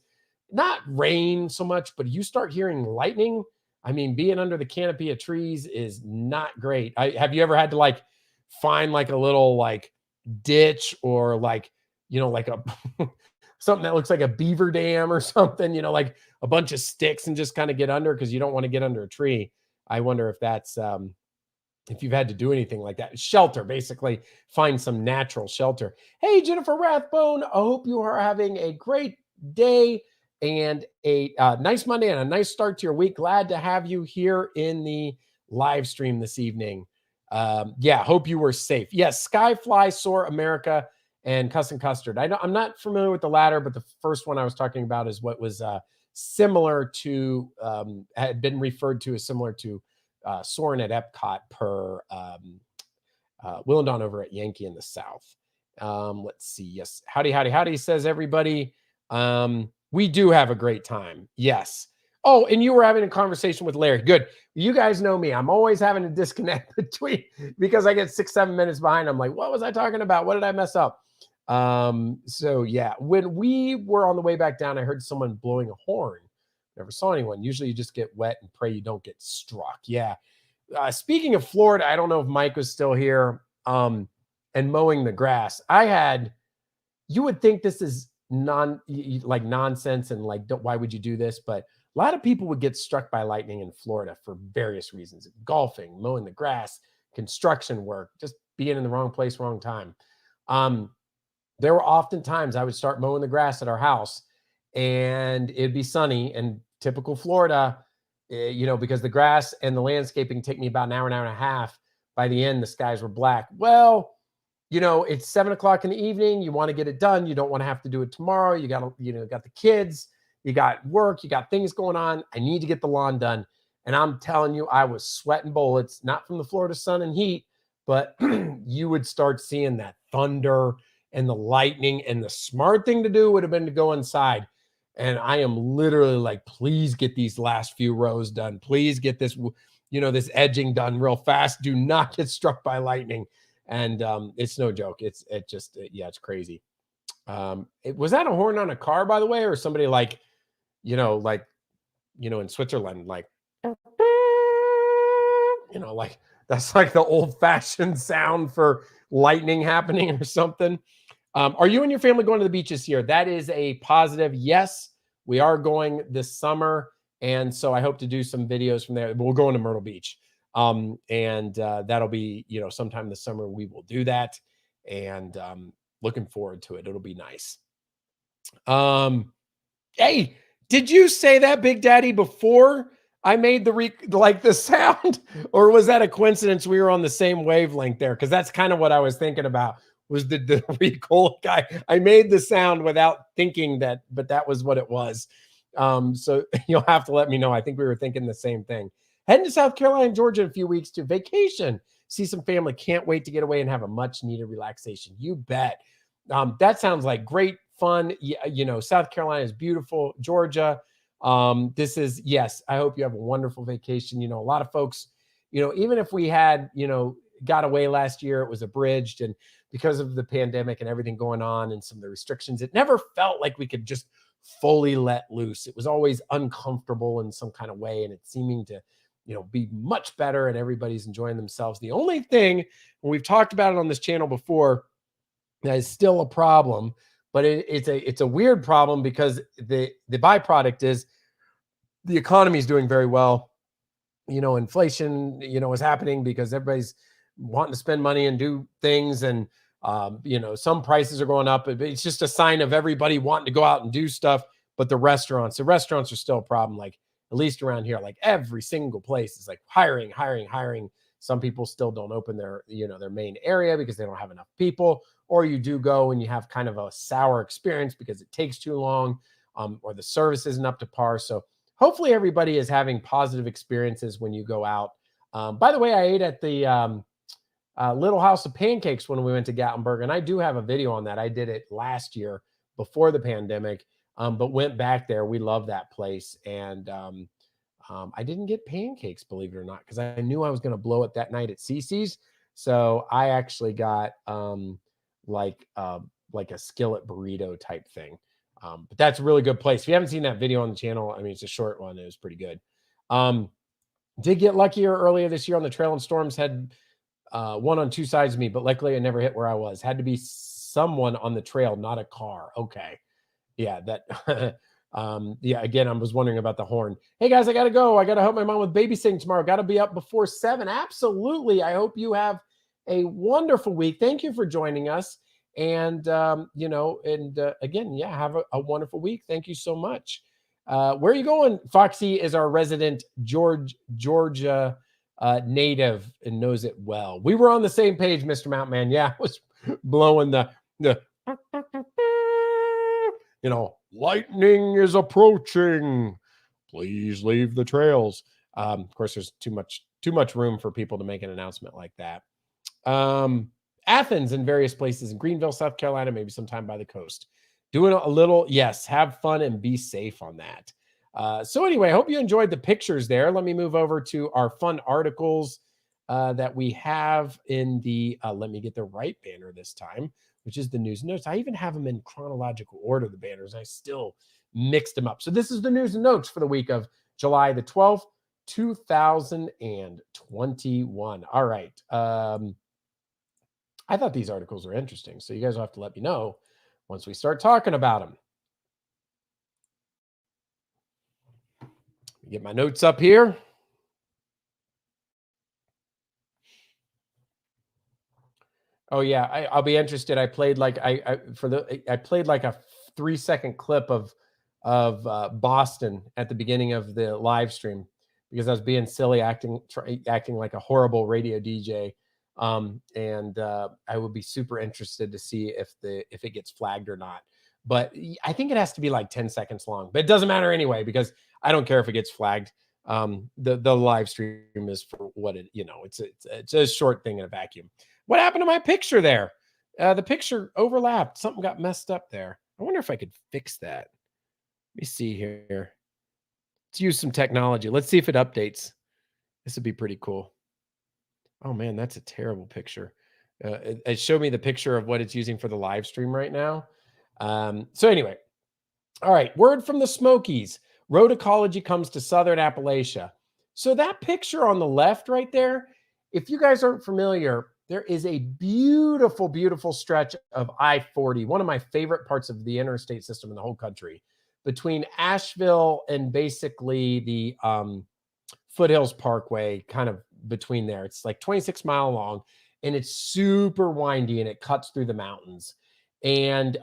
not rain so much, but you start hearing lightning. I mean, being under the canopy of trees is not great. Have you ever had to like find like a little like ditch or like like a something that looks like a beaver dam or something, like a bunch of sticks and just kind of get under because you don't want to get under a tree? I wonder if that's if you've had to do anything like that. Shelter, basically, find some natural shelter. Hey, Jennifer Rathbone, I hope you are having a great day and a nice Monday and a nice start to your week. Glad to have you here in the live stream this evening. Yeah, hope you were safe. Yes, Skyfly, Soar America, and Cuss and Custard. I'm not familiar with the latter, but the first one I was talking about is what was similar to, had been referred to as similar to Soarin' at Epcot per Will and Dawn over at Yankee in the South. Let's see. Yes. Howdy, says everybody. We do have a great time. Yes. Oh, and you were having a conversation with Larry. Good. You guys know me. I'm always having a disconnect between because I get 6-7 minutes behind. I'm like, what was I talking about? What did I mess up? So yeah, when we were on the way back down, I heard someone blowing a horn. Never saw anyone. Usually you just get wet and pray you don't get struck. Yeah. Speaking of Florida, I don't know if Mike was still here. And mowing the grass. You would think this is nonsense and like, why would you do this? But a lot of people would get struck by lightning in Florida for various reasons: golfing, mowing the grass, construction work, just being in the wrong place, wrong time. There were often times I would start mowing the grass at our house and it'd be sunny, and typical Florida, because the grass and the landscaping take me about an hour and a half. By the end, the skies were black. Well, it's 7:00 in the evening. You want to get it done. You don't want to have to do it tomorrow. You got to, got the kids, you got work, you got things going on. I need to get the lawn done. And I'm telling you, I was sweating bullets, not from the Florida sun and heat, but you would start seeing that thunder and the lightning. And the smart thing to do would have been to go inside. And I am literally like, please get these last few rows done. Please get this, this edging done real fast. Do not get struck by lightning. And it's no joke. It's crazy. Was that a horn on a car, by the way, or somebody like, in Switzerland, like, like that's like the old fashioned sound for lightning happening or something. Are you and your family going to the beach this year? That is a positive. Yes, we are going this summer. And so I hope to do some videos from there. We're going to Myrtle Beach. And that'll be, sometime this summer we will do that. And looking forward to it. It'll be nice. Hey, did you say that, Big Daddy, before I made the sound? Or was that a coincidence we were on the same wavelength there? Because that's kind of what I was thinking about. Was the recall guy. I made the sound without thinking that, but that was what it was. So you'll have to let me know. I think we were thinking the same thing. Heading to South Carolina and Georgia in a few weeks to vacation. See some family. Can't wait to get away and have a much needed relaxation. You bet. That sounds like great fun. South Carolina is beautiful. Georgia. Yes, I hope you have a wonderful vacation. A lot of folks, even if we had, got away last year, it was abridged. And because of the pandemic and everything going on and some of the restrictions, it never felt like we could just fully let loose. It was always uncomfortable in some kind of way. And it's seeming to, be much better and everybody's enjoying themselves. The only thing, and we've talked about it on this channel before, that is still a problem, but it's a weird problem because the byproduct is the economy is doing very well. Inflation, is happening because everybody's wanting to spend money and do things. And, some prices are going up. It's just a sign of everybody wanting to go out and do stuff. But the restaurants are still a problem. Like, at least around here, like every single place is like hiring. Some people still don't open their main area because they don't have enough people, or you do go and you have kind of a sour experience because it takes too long, or the service isn't up to par. So hopefully everybody is having positive experiences when you go out. By the way, I ate at the Little House of Pancakes when we went to Gatlinburg. And I do have a video on that. I did it last year before the pandemic, but went back there. We love that place. And I didn't get pancakes, believe it or not, because I knew I was going to blow it that night at Cece's. So I actually got like a skillet burrito type thing. But that's a really good place. If you haven't seen that video on the channel, I mean, it's a short one. It was pretty good. Did get luckier earlier this year on the trail, and storms had one on two sides of me, but luckily I never hit where I was. Had to be someone on the trail, not a car. Okay. Yeah, that yeah, again, I was wondering about the horn. Hey guys, I gotta go. I gotta help my mom with babysitting tomorrow. Gotta be up before 7. Absolutely. I hope you have a wonderful week. Thank you for joining us. And you know, and again, yeah, have a wonderful week. Thank you so much. Where are you going? Foxy is our resident Georgia native and knows it well. We were on the same page, Mr. Mountain. Yeah, I was blowing the you know, lightning is approaching. Please leave the trails. Of course, there's too much room for people to make an announcement like that. Athens and various places in Greenville, South Carolina, maybe sometime by the coast. Doing a little, yes, have fun and be safe on that. So anyway, I hope you enjoyed the pictures there. Let me move over to our fun articles that we have in the, let me get the right banner this time, which is the news and notes. I even have them in chronological order, the banners. I still mixed them up. So this is the news and notes for the week of July the 12th, 2021. All right. I thought these articles were interesting, so you guys will have to let me know once we start talking about them. Get my notes up here. Oh yeah, I'll be interested. I played like I played like a 3-second clip of Boston at the beginning of the live stream because I was being silly, acting like a horrible radio DJ. And I would be super interested to see if it gets flagged or not. But I think it has to be like 10 seconds long. But it doesn't matter anyway because I don't care if it gets flagged. The live stream is for what it, you know, it's a short thing in a vacuum. What happened to my picture there? The picture overlapped. Something got messed up there. I wonder if I could fix that. Let me see here. Let's use some technology. Let's see if it updates. This would be pretty cool. Oh man, that's a terrible picture. It showed me the picture of what it's using for the live stream right now. So anyway, all right. Word from the Smokies. Road ecology comes to Southern Appalachia. So that picture on the left right there, if you guys aren't familiar, there is a beautiful, beautiful stretch of I-40, one of my favorite parts of the interstate system in the whole country, between Asheville and basically the Foothills Parkway, kind of between there. It's like 26 mile long and it's super windy and it cuts through the mountains. And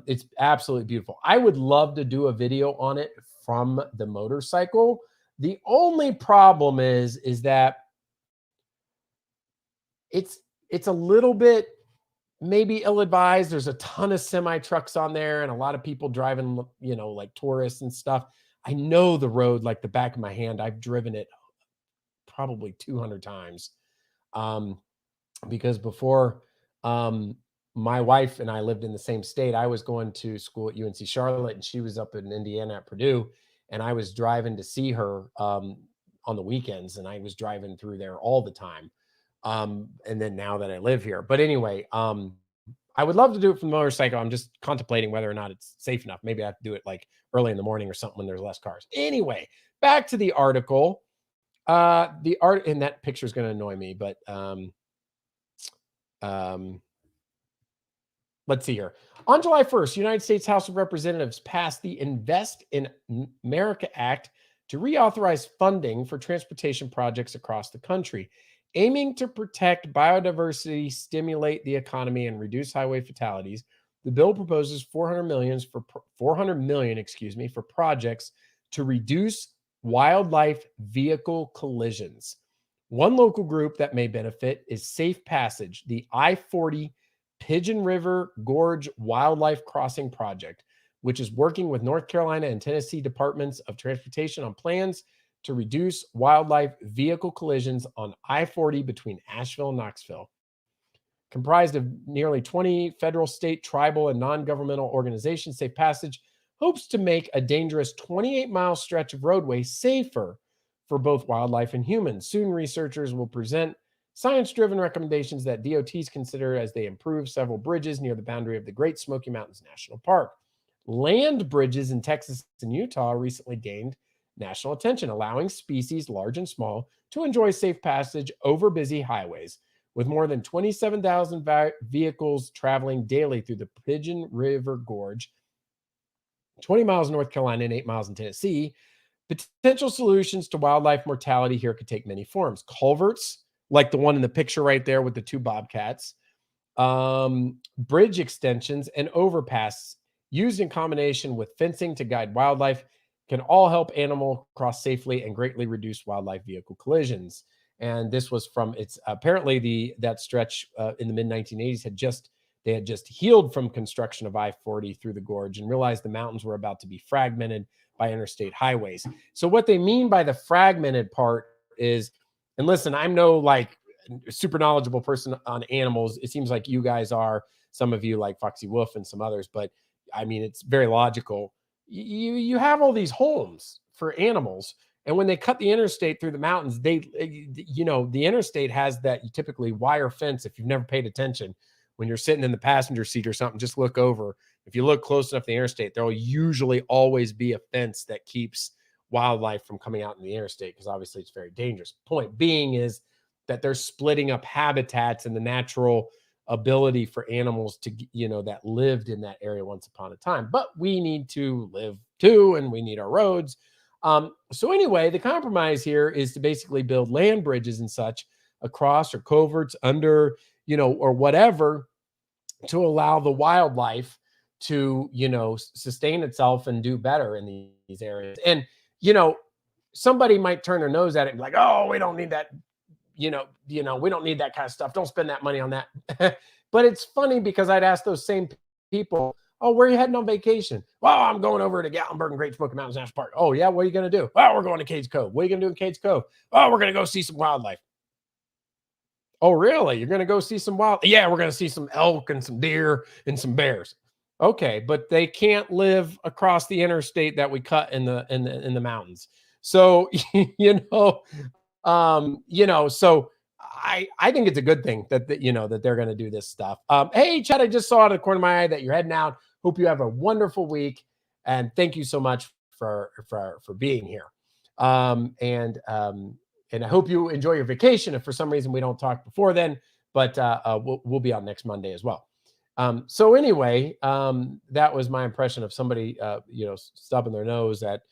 it's absolutely beautiful. I would love to do a video on it from the motorcycle. The only problem is that it's a little bit maybe ill-advised. There's a ton of semi trucks on there and a lot of people driving, you know, like tourists and stuff. I know the road like the back of my hand. I've driven it probably 200 times because before my wife and I lived in the same state, I was going to school at UNC Charlotte and she was up in Indiana at Purdue, and I was driving to see her on the weekends, and I was driving through there all the time. And then now that I live here, but anyway, I would love to do it from the motorcycle. I'm just contemplating whether or not it's safe enough. Maybe I have to do it like early in the morning or something when there's less cars. Anyway, back to the article. The art in that picture is going to annoy me, but let's see here. On July 1st, United States House of Representatives passed the Invest in America Act to reauthorize funding for transportation projects across the country, aiming to protect biodiversity, stimulate the economy, and reduce highway fatalities. The bill proposes $400 million, for projects to reduce wildlife vehicle collisions. One local group that may benefit is Safe Passage, the I-40 Pigeon River Gorge Wildlife Crossing Project, which is working with North Carolina and Tennessee Departments of Transportation on plans to reduce wildlife vehicle collisions on I-40 between Asheville and Knoxville. comprised of nearly 20 federal, state, tribal, and non-governmental organizations. Safe Passage hopes to make a dangerous 28-mile stretch of roadway safer for both wildlife and humans. Soon, researchers will present science-driven recommendations that DOTs consider as they improve several bridges near the boundary of the Great Smoky Mountains National Park. Land bridges in Texas and Utah recently gained national attention, allowing species large and small to enjoy safe passage over busy highways. With more than 27,000 vehicles traveling daily through the Pigeon River Gorge, 20 miles in North Carolina and 8 miles in Tennessee, potential solutions to wildlife mortality here could take many forms. Culverts, like the one in the picture right there with the two bobcats, bridge extensions, and overpasses used in combination with fencing to guide wildlife can all help animals cross safely and greatly reduce wildlife vehicle collisions. And this was from it's apparently that stretch in the mid 1980s had just healed from construction of I-40 through the gorge and realized the mountains were about to be fragmented by interstate highways. So what they mean by the fragmented part is, and listen, I'm no like super knowledgeable person on animals. It seems like you guys are, some of you like Foxy Wolf and some others, but I mean, it's very logical. You have all these homes for animals, and when they cut the interstate through the mountains, the interstate has that typically wire fence. If you've never paid attention, when you're sitting in the passenger seat or something, just look over. If you look close enough to the interstate, there will usually always be a fence that keeps wildlife from coming out in the interstate, because obviously it's very dangerous. Point being is that they're splitting up habitats and the natural ability for animals to, that lived in that area once upon a time. But we need to live too, and we need our roads. So anyway, the compromise here is to basically build land bridges and such across, or coverts under, or whatever, to allow the wildlife to, sustain itself and do better in these areas. And, somebody might turn their nose at it and be like, oh, we don't need that. We don't need that kind of stuff. Don't spend that money on that. But it's funny because I'd ask those same people, oh, where are you heading on vacation? Well, I'm going over to Gatlinburg and Great Smoky Mountains National Park. Oh, yeah. What are you going to do? Well, we're going to Cades Cove. What are you going to do in Cades Cove? Oh, we're going to go see some wildlife. Oh, really? You're going to go see some wild? Yeah, we're going to see some elk and some deer and some bears. Okay, but they can't live across the interstate that we cut in the mountains. So, so I think it's a good thing that they're going to do this stuff. Hey, Chad, I just saw out of the corner of my eye that you're heading out. Hope you have a wonderful week, and thank you so much for being here. And I hope you enjoy your vacation. If for some reason we don't talk before then, but we'll be on next Monday as well. So anyway, that was my impression of somebody stubbing their nose at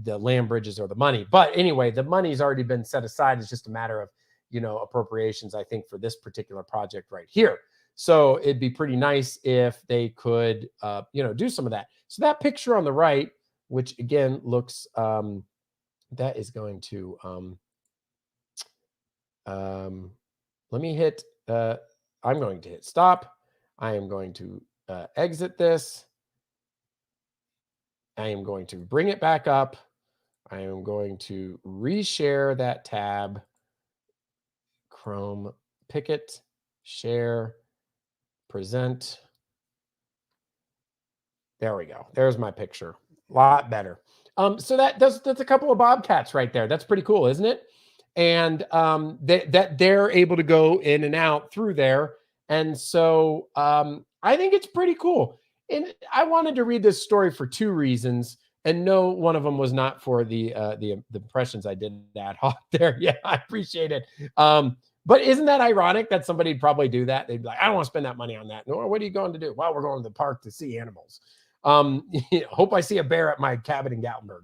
the land bridges or the money. But anyway, the money's already been set aside. It's just a matter of, appropriations, I think, for this particular project right here. So it'd be pretty nice if they could, do some of that. So that picture on the right, which again looks, that is going to, let me hit, I'm going to hit stop. I am going to exit this. I am going to bring it back up. I am going to reshare that tab. Chrome, pick it, share, present. There we go. There's my picture. A lot better. So that's a couple of bobcats right there. That's pretty cool, isn't it? And that they're able to go in and out through there. And so I think it's pretty cool. And I wanted to read this story for two reasons. And no, one of them was not for the impressions I did ad hoc there. Yeah, I appreciate it. But isn't that ironic that somebody'd probably do that? They'd be like, I don't want to spend that money on that. No, what are you going to do? Well, we're going to the park to see animals. Hope I see a bear at my cabin in Gatlinburg.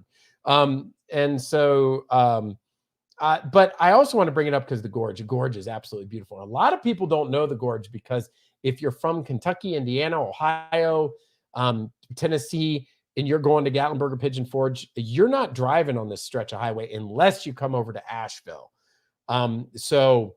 But I also want to bring it up because the gorge is absolutely beautiful. And a lot of people don't know the gorge because if you're from Kentucky, Indiana, Ohio, Tennessee, and you're going to Gatlinburg or Pigeon Forge, you're not driving on this stretch of highway unless you come over to Asheville. So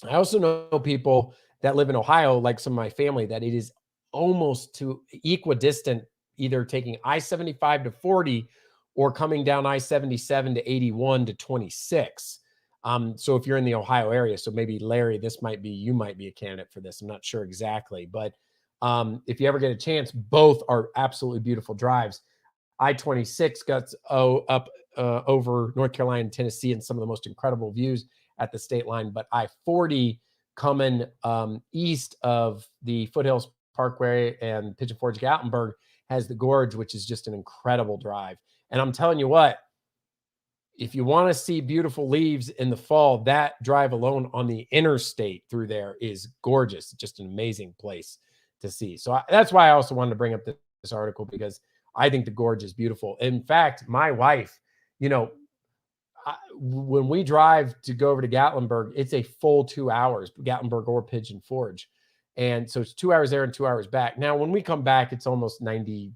I also know people that live in Ohio, like some of my family, that it is almost to equidistant, either taking I-75 to 40 or coming down I-77 to 81 to 26. So if you're in the Ohio area, so maybe Larry, you might be a candidate for this. I'm not sure exactly, but if you ever get a chance, both are absolutely beautiful drives. I-26 guts up over North Carolina and Tennessee, and some of the most incredible views at the state line. But I-40 coming east of the Foothills Parkway and Pigeon Forge Gatlinburg has the Gorge, which is just an incredible drive. And I'm telling you what, if you want to see beautiful leaves in the fall, that drive alone on the interstate through there is gorgeous. Just an amazing place to see. So that's why I also wanted to bring up this article, because I think the Gorge is beautiful. In fact, my wife, you know, when we drive to go over to Gatlinburg, it's a full 2 hours, Gatlinburg or Pigeon Forge. And so it's 2 hours there and 2 hours back. Now, when we come back, it's almost 98%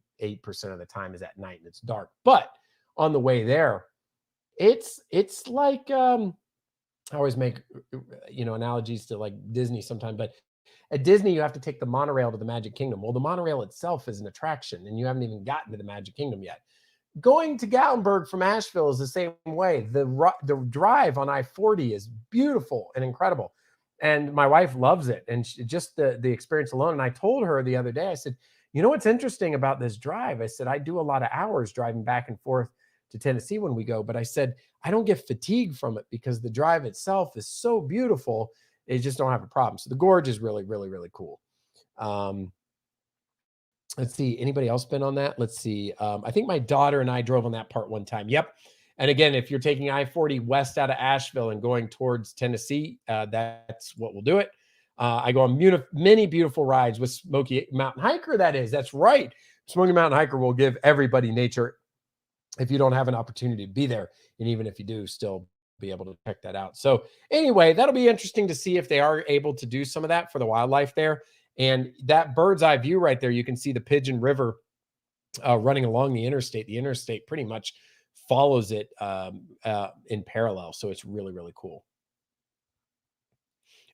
of the time is at night and it's dark. But on the way there, it's like I always make analogies to like Disney sometimes, but at Disney you have to take the monorail to the Magic Kingdom. Well, the monorail itself is an attraction, and you haven't even gotten to the Magic Kingdom yet. Going to Gatlinburg from Asheville is the same way. The drive on I-40 is beautiful and incredible, and my wife loves it, and just the experience alone. And I told her the other day, I said, you know what's interesting about this drive? I said, I do a lot of hours driving back and forth to Tennessee when we go, but I said, I don't get fatigued from it because the drive itself is so beautiful. They just don't have a problem. So the Gorge is really, really, really cool. Let's see. Anybody else been on that? Let's see. I think my daughter and I drove on that part one time. Yep. And again, if you're taking I-40 west out of Asheville and going towards Tennessee, that's what will do it. I go on many beautiful rides with Smoky Mountain Hiker. That's right. Smoky Mountain Hiker will give everybody nature if you don't have an opportunity to be there. And even if you do, still be able to check that out. So anyway, that'll be interesting to see if they are able to do some of that for the wildlife there. And that bird's eye view right there, you can see the Pigeon River running along the interstate. The interstate pretty much follows it in parallel. So it's really, really cool.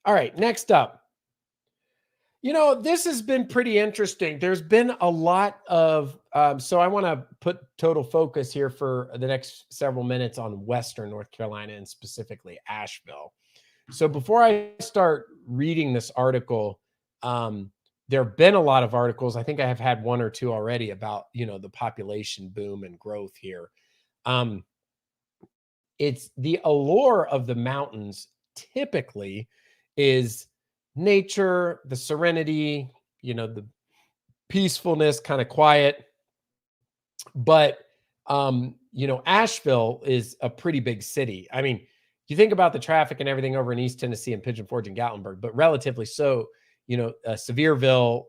All right, next up. This has been pretty interesting. There's been a lot of, so I want to put total focus here for the next several minutes on Western North Carolina and specifically Asheville. So before I start reading this article, there have been a lot of articles. I think I have had one or two already about, the population boom and growth here. It's the allure of the mountains typically is nature, the serenity, the peacefulness, kind of quiet. But, Asheville is a pretty big city. I mean, you think about the traffic and everything over in East Tennessee and Pigeon Forge and Gatlinburg, but relatively so, Sevierville,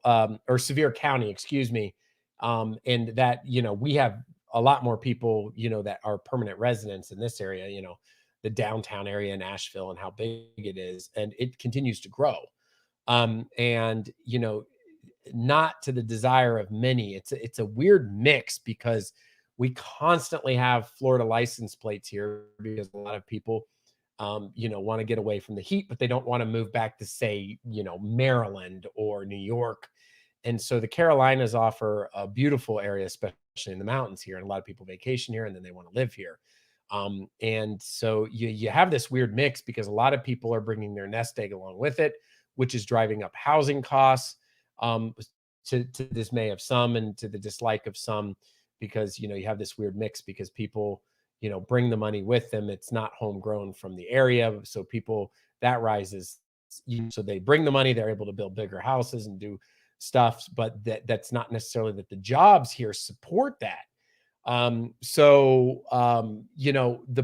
or Sevier County, excuse me. And that, we have a lot more people, that are permanent residents in this area, the downtown area in Asheville and how big it is. And it continues to grow. And, not to the desire of many. It's a weird mix because we constantly have Florida license plates here because a lot of people, want to get away from the heat, but they don't want to move back to, say, Maryland or New York. And so the Carolinas offer a beautiful area, especially in the mountains here. And a lot of people vacation here and then they want to live here. And so you have this weird mix because a lot of people are bringing their nest egg along with it, which is driving up housing costs, to the dismay of some and to the dislike of some, because, you have this weird mix because people, bring the money with them. It's not homegrown from the area. So people, that rises. So they bring the money, they're able to build bigger houses and do stuff, but that's not necessarily that the jobs here support that. The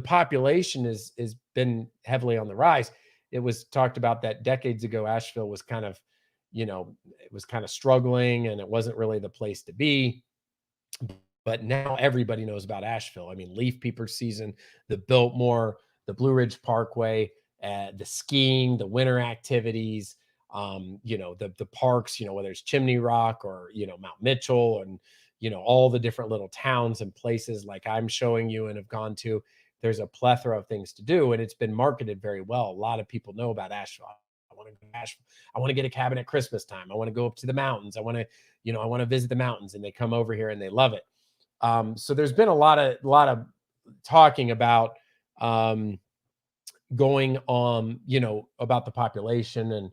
population is been heavily on the rise. It was talked about that decades ago, Asheville was kind of, it was kind of struggling and it wasn't really the place to be. But now everybody knows about Asheville. I mean, Leaf Peeper season, the Biltmore, the Blue Ridge Parkway, the skiing, the winter activities, the parks, whether it's Chimney Rock or, Mount Mitchell and, all the different little towns and places like I'm showing you and have gone to. There's a plethora of things to do, and it's been marketed very well. A lot of people know about Asheville. I want to go to Asheville. I want to get a cabin at Christmas time. I want to go up to the mountains. I want to visit the mountains, and they come over here and they love it. So there's been a lot of talking about, going about the population and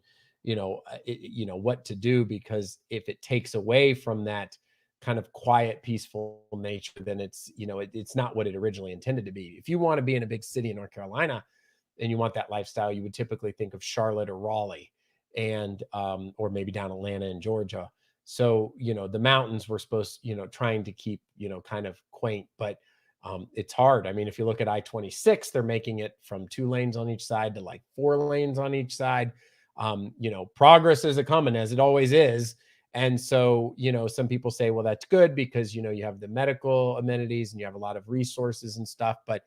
what to do, because if it takes away from that kind of quiet, peaceful nature, then it's not what it originally intended to be. If you want to be in a big city in North Carolina and you want that lifestyle, you would typically think of Charlotte or Raleigh, and or maybe down Atlanta in Georgia. So the mountains were supposed, trying to keep kind of quaint, but it's hard. I mean, if you look at I-26, they're making it from 2 lanes on each side to like 4 lanes on each side. Progress is a coming, as it always is. And so, some people say, well, that's good because, you have the medical amenities and you have a lot of resources and stuff. But,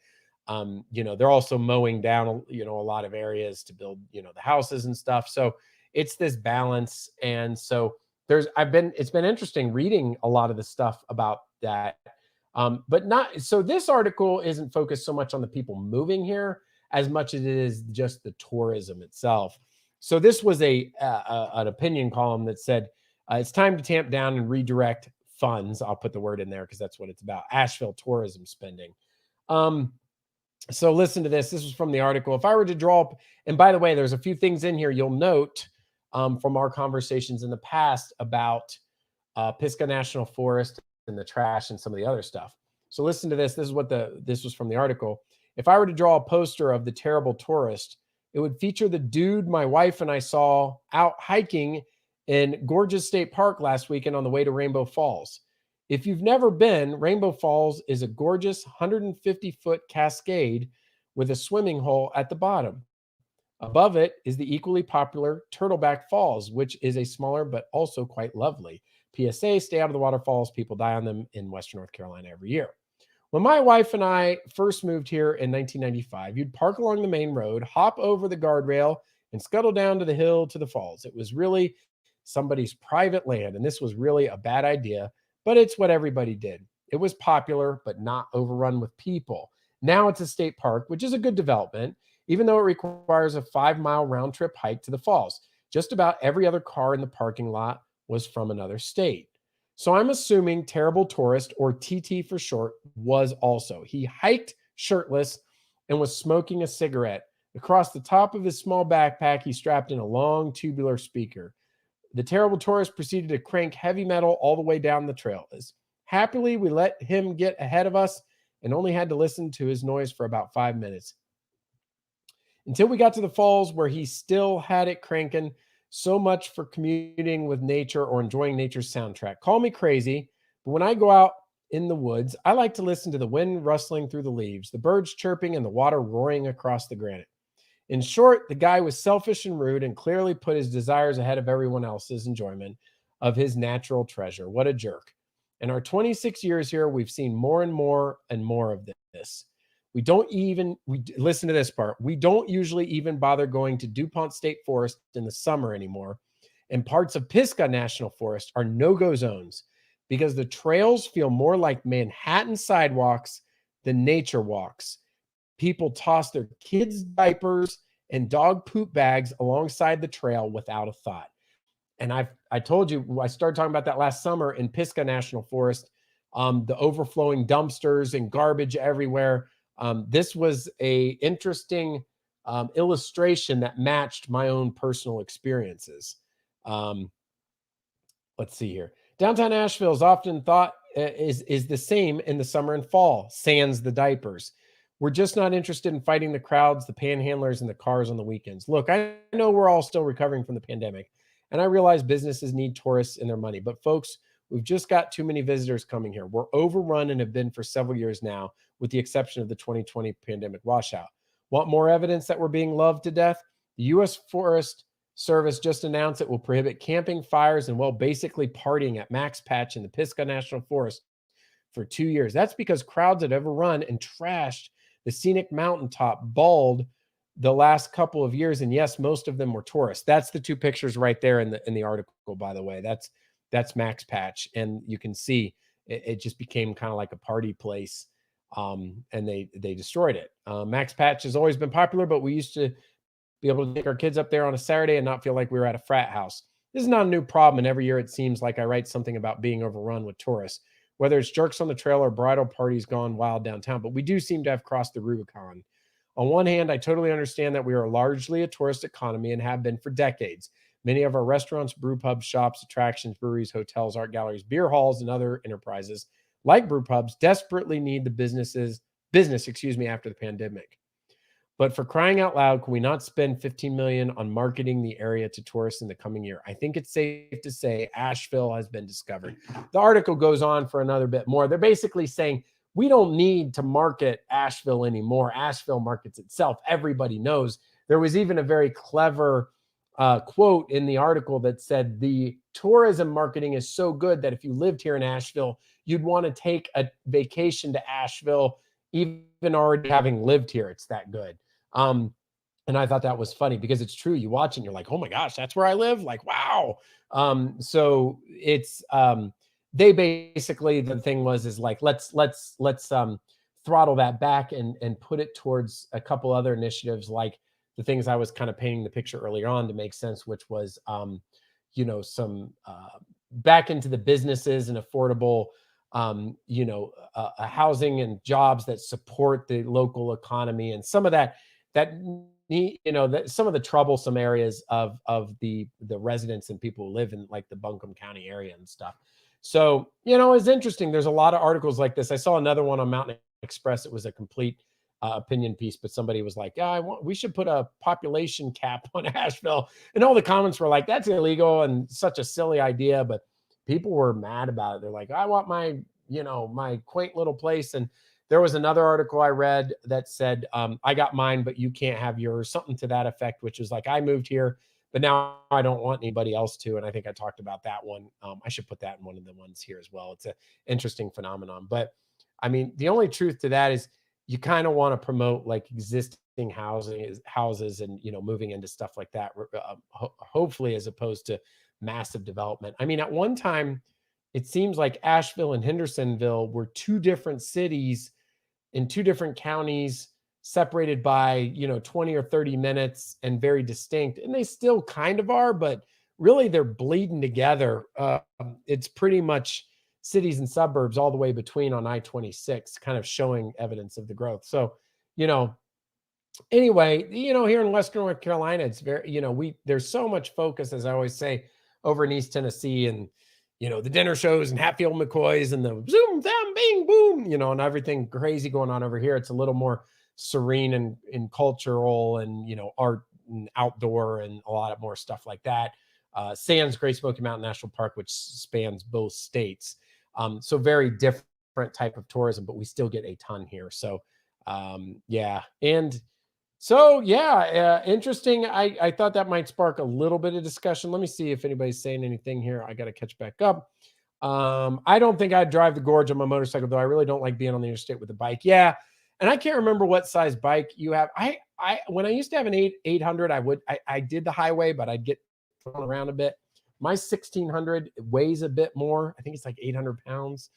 they're also mowing down, a lot of areas to build, the houses and stuff. So it's this balance. And so it's been interesting reading a lot of the stuff about that. But not so this article isn't focused so much on the people moving here as much as it is just the tourism itself. So this was an opinion column that said it's time to tamp down and redirect funds. I'll put the word in there because that's what it's about. Asheville tourism spending. So listen to this. This was from the article. If I were to draw up, and by the way, there's a few things in here you'll note from our conversations in the past about Pisgah National Forest and the trash and some of the other stuff. So listen to this. This was from the article. If I were to draw a poster of the terrible tourist, it would feature the dude my wife and I saw out hiking in Gorgeous State Park last weekend on the way to Rainbow Falls. If you've never been, Rainbow Falls is a gorgeous 150-foot cascade with a swimming hole at the bottom. Above it is the equally popular Turtleback Falls, which is a smaller but also quite lovely. PSA, stay out of the waterfalls. People die on them in Western North Carolina every year. When my wife and I first moved here in 1995, you'd park along the main road, hop over the guardrail, and scuttle down to the hill to the falls. It was really somebody's private land, and this was really a bad idea, but it's what everybody did. It was popular, but not overrun with people. Now it's a state park, which is a good development, even though it requires a 5-mile round trip hike to the falls. Just about every other car in the parking lot was from another state. So I'm assuming Terrible Tourist, or TT for short, was also. He hiked shirtless and was smoking a cigarette. Across the top of his small backpack, he strapped in a long tubular speaker. The Terrible Tourist proceeded to crank heavy metal all the way down the trail. Happily, we let him get ahead of us and only had to listen to his noise for about 5 minutes. Until we got to the falls, where he still had it cranking. So much for commuting with nature or enjoying nature's soundtrack. Call me crazy, but when I go out in the woods, I like to listen to the wind rustling through the leaves, the birds chirping, and the water roaring across the granite. In short, the guy was selfish and rude and clearly put his desires ahead of everyone else's enjoyment of his natural treasure. What a jerk. In our 26 years here, we've seen more and more and more of this. We listen to this part. We don't usually even bother going to DuPont State Forest in the summer anymore. And parts of Pisgah National Forest are no-go zones because the trails feel more like Manhattan sidewalks than nature walks. People toss their kids' diapers and dog poop bags alongside the trail without a thought. And I told you, I started talking about that last summer in Pisgah National Forest, the overflowing dumpsters and garbage everywhere. This was a interesting illustration that matched my own personal experiences. Let's see here. Downtown Asheville is often thought is the same in the summer and fall, sans the diapers. We're just not interested in fighting the crowds, the panhandlers, and the cars on the weekends. Look, I know we're all still recovering from the pandemic, and I realize businesses need tourists and their money. But folks, we've just got too many visitors coming here. We're overrun and have been for several years now, with the exception of the 2020 pandemic washout. Want more evidence that we're being loved to death? The U.S. Forest Service just announced it will prohibit camping, fires, and, well, basically partying at Max Patch in the Pisgah National Forest for 2 years. That's because crowds had overrun and trashed the scenic mountaintop bald the last couple of years. And yes, most of them were tourists. That's the two pictures right there in the article, by the way. That's Max Patch. And you can see it just became kind of like a party place. And they destroyed it. Max Patch has always been popular, but we used to be able to take our kids up there on a Saturday and not feel like we were at a frat house. This is not a new problem. And every year it seems like I write something about being overrun with tourists, whether it's jerks on the trail or bridal parties gone wild downtown. But we do seem to have crossed the Rubicon. On one hand, I totally understand that we are largely a tourist economy and have been for decades. Many of our restaurants, brew pubs, shops, attractions, breweries, hotels, art galleries, beer halls, and other enterprises like brew pubs desperately need the business, after the pandemic. But for crying out loud, can we not spend 15 million on marketing the area to tourists in the coming year? I think it's safe to say Asheville has been discovered. The article goes on for another bit more. They're basically saying we don't need to market Asheville anymore. Asheville markets itself. Everybody knows. There was even a very clever quote in the article that said the tourism marketing is so good that if you lived here in Asheville, you'd want to take a vacation to Asheville, even already having lived here. It's that good. And I thought that was funny because it's true. You watch and you're like, oh my gosh, that's where I live. Like, wow. So it's they basically, the thing is like, let's throttle that back and put it towards a couple other initiatives, like the things I was kind of painting the picture earlier on to make sense, which was some back into the businesses and affordable housing and jobs that support the local economy, and some of that some of the troublesome areas of the residents and people who live in like the Buncombe County area and stuff. So, it's interesting. There's a lot of articles like this. I saw another one on Mountain Express. It was a complete opinion piece, but somebody was like, yeah, we should put a population cap on Asheville. And all the comments were like, that's illegal and such a silly idea. But people were mad about it. They're like, I want my quaint little place. And there was another article I read that said, I got mine, but you can't have yours, something to that effect, which is like, I moved here, but now I don't want anybody else to. And I think I talked about that one. I should put that in one of the ones here as well. It's an interesting phenomenon. But I mean, the only truth to that is you kind of want to promote like existing houses and, moving into stuff like that, hopefully, as opposed to massive development. I mean, at one time, it seems like Asheville and Hendersonville were two different cities in two different counties, separated by 20 or 30 minutes and very distinct. And they still kind of are, but really they're bleeding together. It's pretty much cities and suburbs all the way between on I-26, kind of showing evidence of the growth. So, anyway, here in Western North Carolina, it's very, there's so much focus, as I always say, over in East Tennessee, and the dinner shows and Hatfield McCoys and the zoom, them, bing, boom, and everything crazy going on over here. It's a little more serene and cultural and, art and outdoor and a lot of more stuff like that. Sans Great Smoky Mountain National Park, which spans both states. So very different type of tourism, but we still get a ton here. So, yeah. And so, yeah, interesting. I thought that might spark a little bit of discussion. Let me see if anybody's saying anything here. I got to catch back up. I don't think I'd drive the gorge on my motorcycle, though. I really don't like being on the interstate with a bike. Yeah. And I can't remember what size bike you have. When I used to have an 800, I did the highway, but I'd get thrown around a bit. My 1600 weighs a bit more. I think it's like 800 pounds.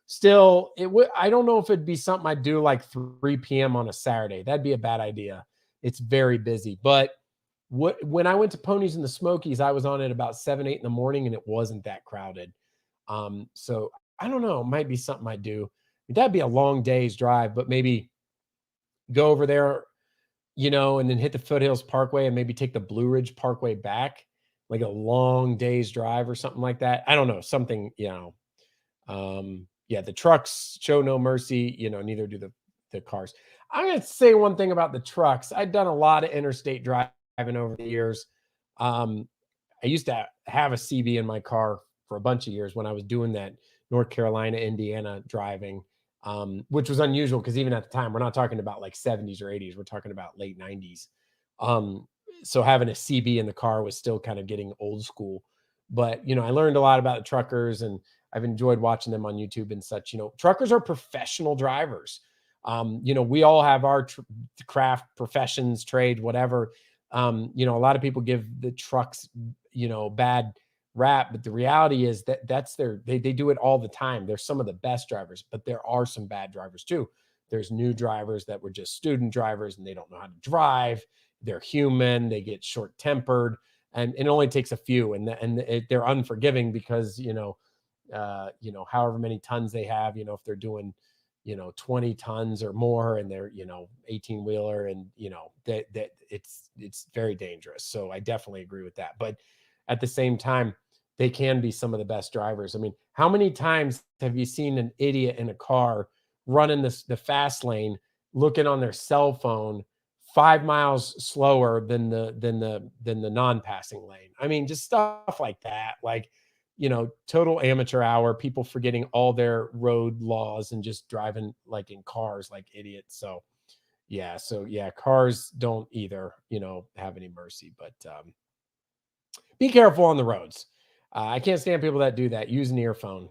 Still, I don't know if it'd be something I'd do like 3 p.m. on a Saturday. That'd be a bad idea. It's very busy. But when I went to Ponies in the Smokies, I was on it about 7, 8 in the morning, and it wasn't that crowded. So I don't know. It might be something I'd do. That'd be a long day's drive, but maybe go over there, and then hit the Foothills Parkway and maybe take the Blue Ridge Parkway back, like a long day's drive or something like that. I don't know. Something, yeah, the trucks show no mercy, neither do the cars. I'm going to say one thing about the trucks. I've done a lot of interstate driving over the years. I used to have a CB in my car for a bunch of years when I was doing that North Carolina, Indiana driving, which was unusual because even at the time, we're not talking about like 70s or 80s. We're talking about late 90s. So having a CB in the car was still kind of getting old school. But, I learned a lot about the truckers, and I've enjoyed watching them on YouTube and such. Truckers are professional drivers. We all have our craft, professions, trade, whatever. A lot of people give the trucks, bad rap, but the reality is that they do it all the time. They're some of the best drivers, but there are some bad drivers too. There's new drivers that were just student drivers and they don't know how to drive. They're human. They get short-tempered, and it only takes a few, and they're unforgiving because, however many tons they have, if they're doing, 20 tons or more, and they're, 18 wheeler, and, that it's very dangerous. So I definitely agree with that. But at the same time, they can be some of the best drivers. I mean, how many times have you seen an idiot in a car running the fast lane, looking on their cell phone 5 miles slower than the non-passing lane? I mean, just stuff like that. Like, total amateur hour, people forgetting all their road laws and just driving like in cars like idiots. So yeah, cars don't either, have any mercy. But be careful on the roads. I can't stand people that do that. Use an earphone.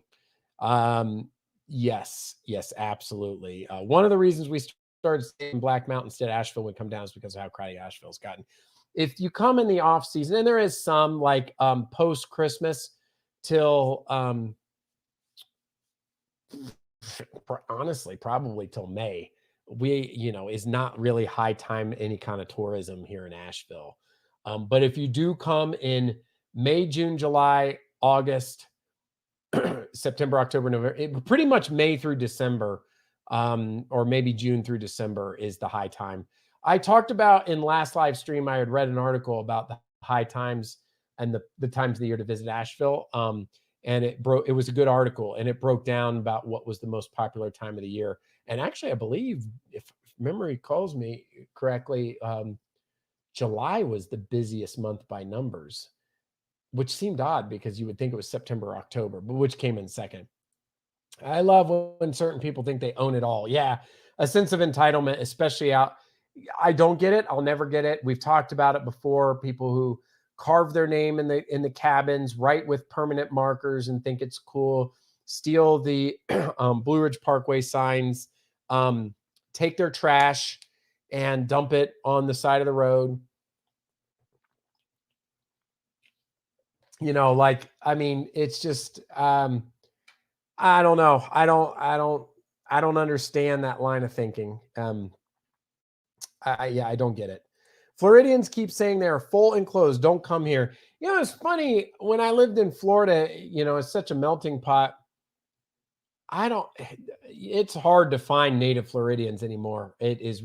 Um, yes, absolutely. One of the reasons we started staying in Black Mountain instead of Asheville would come down is because of how crowded Asheville's gotten. If you come in the off season, and there is some like post Christmas till honestly probably till May, is not really high time any kind of tourism here in Asheville. But if you do come in May, June, July, August, September, October, November, pretty much May through December, or maybe June through December is the high time. I talked about in last live stream, I had read an article about the high times and the times of the year to visit Asheville. And it was a good article, and it broke down about what was the most popular time of the year. And actually, I believe, if memory calls me correctly, July was the busiest month by numbers, which seemed odd because you would think it was September or October, but which came in second. I love when certain people think they own it all. Yeah, a sense of entitlement, especially out. I don't get it. I'll never get it. We've talked about it before. People who carve their name in the cabins, write with permanent markers, and think it's cool. Steal the Blue Ridge Parkway signs. Take their trash and dump it on the side of the road. Like, I mean, it's just, I don't know. I don't understand that line of thinking. I don't get it. Floridians keep saying they are full enclosed. Don't come here. It's funny. When I lived in Florida, it's such a melting pot. It's hard to find native Floridians anymore. It's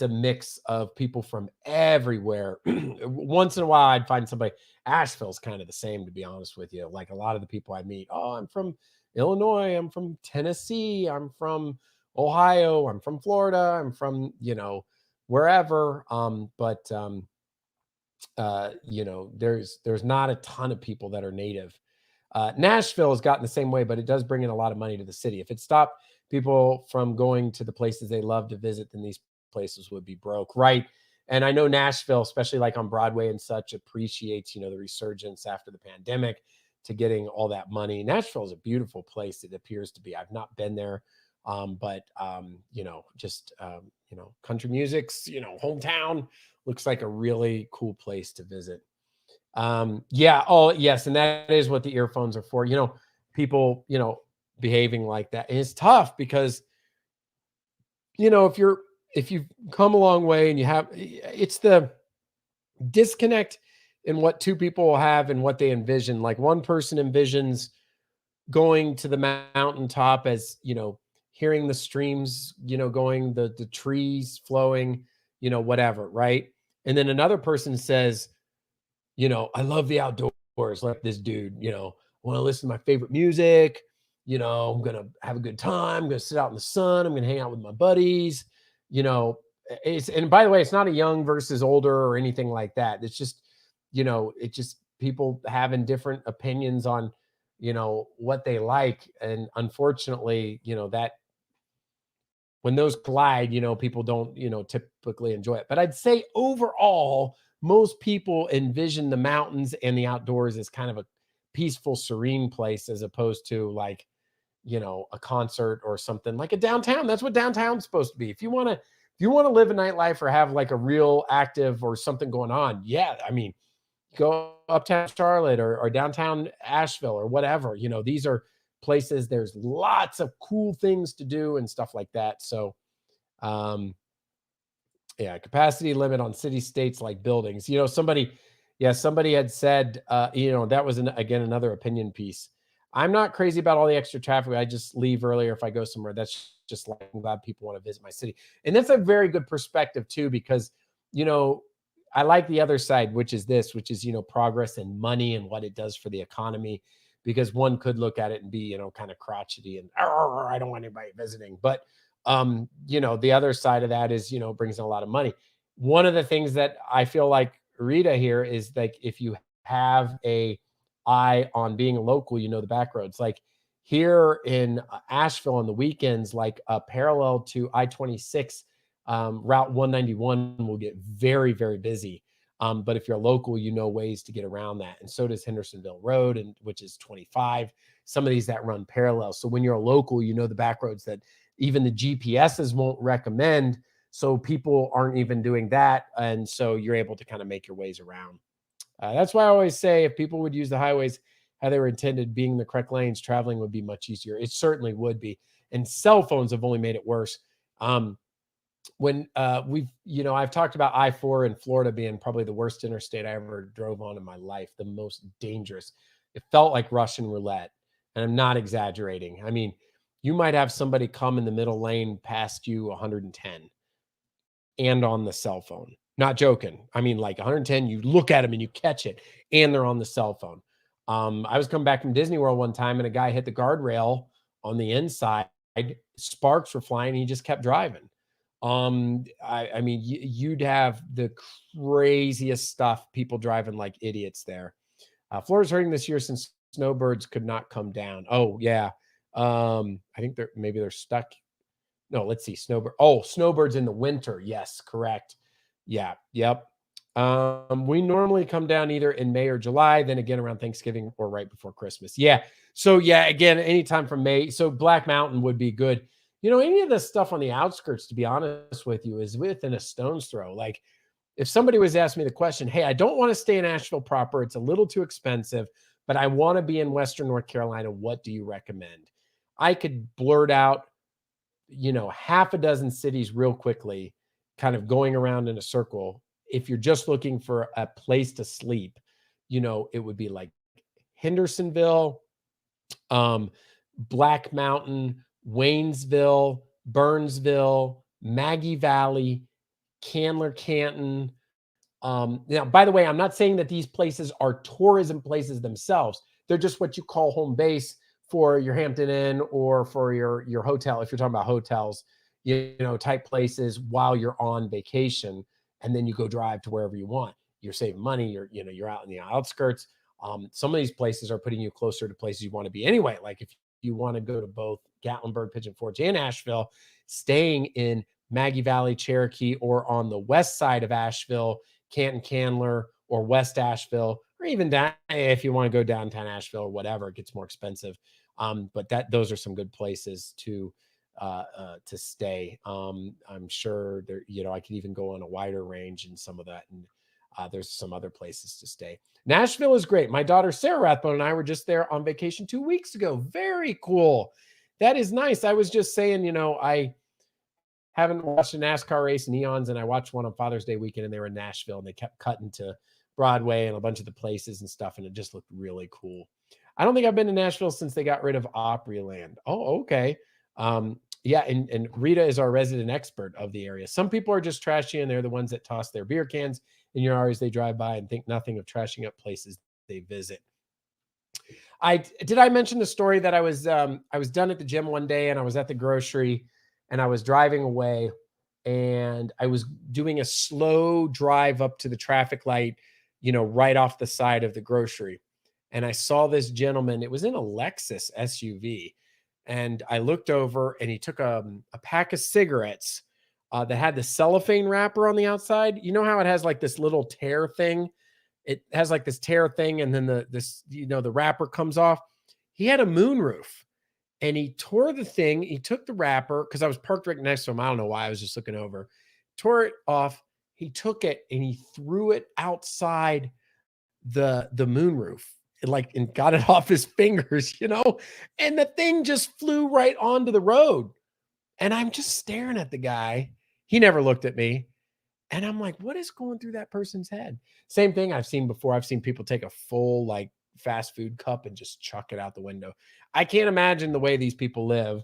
a mix of people from everywhere. Once in a while, I'd find somebody. Asheville's kind of the same, to be honest with you. Like a lot of the people I meet, oh, I'm from Illinois, I'm from Tennessee, I'm from Ohio, I'm from Florida, I'm from, wherever. There's not a ton of people that are native. Nashville has gotten the same way, but it does bring in a lot of money to the city. If it stopped people from going to the places they love to visit, then these places would be broke, right? And I know Nashville, especially like on Broadway and such, appreciates the resurgence after the pandemic to getting all that money. Nashville is a beautiful place. It appears to be. I've not been there, but country music's hometown looks like a really cool place to visit. Yeah. Oh, yes. And that is what the earphones are for. People, behaving like that. And it's tough because, if you've come a long way and it's the disconnect in what two people have and what they envision. Like one person envisions going to the mountaintop as, hearing the streams, going, the trees flowing, whatever. Right. And then another person says, I love the outdoors, like this dude, want to listen to my favorite music. I'm going to have a good time. I'm going to sit out in the sun. I'm going to hang out with my buddies. And by the way, it's not a young versus older or anything like that. It's just, it's just people having different opinions on, what they like. And unfortunately, that when those collide, people don't, typically enjoy it. But I'd say overall, most people envision the mountains and the outdoors as kind of a peaceful, serene place as opposed to like, a concert or something like a downtown. That's what downtown's supposed to be. If you want to live a nightlife or have like a real active or something going on, yeah, I mean, go uptown Charlotte or downtown Asheville or whatever. These are places, there's lots of cool things to do and stuff like that. So, yeah, capacity limit on city states like buildings. Somebody had said, that was again another opinion piece. I'm not crazy about all the extra traffic. I just leave earlier if I go somewhere. That's just like, I'm glad people want to visit my city. And that's a very good perspective too, because, you know, I like the other side, which is this, which is, progress and money and what it does for the economy. Because one could look at it and be, kind of crotchety and "Arr, I don't want anybody visiting. But the other side of that is, brings in a lot of money. One of the things that I feel like Rita here is like, if you have a eye on being a local, the back roads. Like here in Asheville on the weekends, like parallel to I-26, Route 191 will get very, very busy. But if you're local, ways to get around that. And so does Hendersonville Road, and which is 25. Some of these that run parallel. So when you're a local, the back roads that even the GPSs won't recommend. So people aren't even doing that. And so you're able to kind of make your ways around. That's why I always say if people would use the highways how they were intended, being the correct lanes, traveling would be much easier. It certainly would be. And cell phones have only made it worse. When I've talked about I-4 in Florida being probably the worst interstate I ever drove on in my life, the most dangerous. It felt like Russian roulette. And I'm not exaggerating. I mean, you might have somebody come in the middle lane past you 110 and on the cell phone. Not joking. I mean, like 110, you look at them and you catch it, and they're on the cell phone. I was coming back from Disney World one time, and a guy hit the guardrail on the inside. Sparks were flying. And he just kept driving. I mean, you'd have the craziest stuff. People driving like idiots there. Florida's hurting this year since snowbirds could not come down. Oh yeah. I think they're stuck. No, let's see. Snowbirds in the winter. Yes, correct. Yeah, yep. We normally come down either in May or July, then again around Thanksgiving or right before Christmas. Yeah. So yeah, again, anytime from May. So Black Mountain would be good. Any of the stuff on the outskirts, to be honest with you, is within a stone's throw. Like if somebody was asking me the question, hey, I don't want to stay in Asheville proper, it's a little too expensive, but I want to be in Western North Carolina, what do you recommend? I could blurt out half a dozen cities real quickly, kind of going around in a circle. If you're just looking for a place to sleep, it would be like Hendersonville, Black Mountain, Waynesville, Burnsville, Maggie Valley, Candler, Canton. Now, by the way, I'm not saying that these places are tourism places themselves. They're just what you call home base for your Hampton Inn or for your hotel. If you're talking about hotels, type places while you're on vacation, and then you go drive to wherever you want. You're saving money. You're out in the outskirts. Some of these places are putting you closer to places you want to be anyway. Like if you want to go to both Gatlinburg, Pigeon Forge, and Asheville, staying in Maggie Valley, Cherokee, or on the west side of Asheville, Canton, Candler, or West Asheville, or even down if you want to go downtown Asheville or whatever, it gets more expensive. But those are some good places to stay. I'm sure there, I could even go on a wider range in some of that, and there's some other places to stay. Nashville is great. My daughter Sarah Rathbone and I were just there on vacation 2 weeks ago. Very cool. That is nice. I was just saying, I haven't watched a NASCAR race in eons, and I watched one on Father's Day weekend, and they were in Nashville, and they kept cutting to Broadway and a bunch of the places and stuff, and it just looked really cool. I don't think I've been to Nashville since they got rid of Opryland. Oh, okay. Yeah, and Rita is our resident expert of the area. Some people are just trashy, and they're the ones that toss their beer cans in your areas they drive by and think nothing of trashing up places they visit. I mention the story that I was done at the gym one day, and I was at the grocery, and I was driving away, and I was doing a slow drive up to the traffic light, right off the side of the grocery. And I saw this gentleman, it was in a Lexus SUV. And I looked over, and he took a pack of cigarettes that had the cellophane wrapper on the outside. You know how it has like this little tear thing? It has like this tear thing, and then the wrapper comes off. He had a moonroof, and he tore the thing. He took the wrapper because I was parked right next to him. I don't know why. I was just looking over. Tore it off. He took it and he threw it outside the moonroof, and got it off his fingers, and the thing just flew right onto the road. And I'm just staring at the guy. He never looked at me. And I'm like, what is going through that person's head? Same thing I've seen before. I've seen people take a full fast food cup and just chuck it out the window. I can't imagine the way these people live.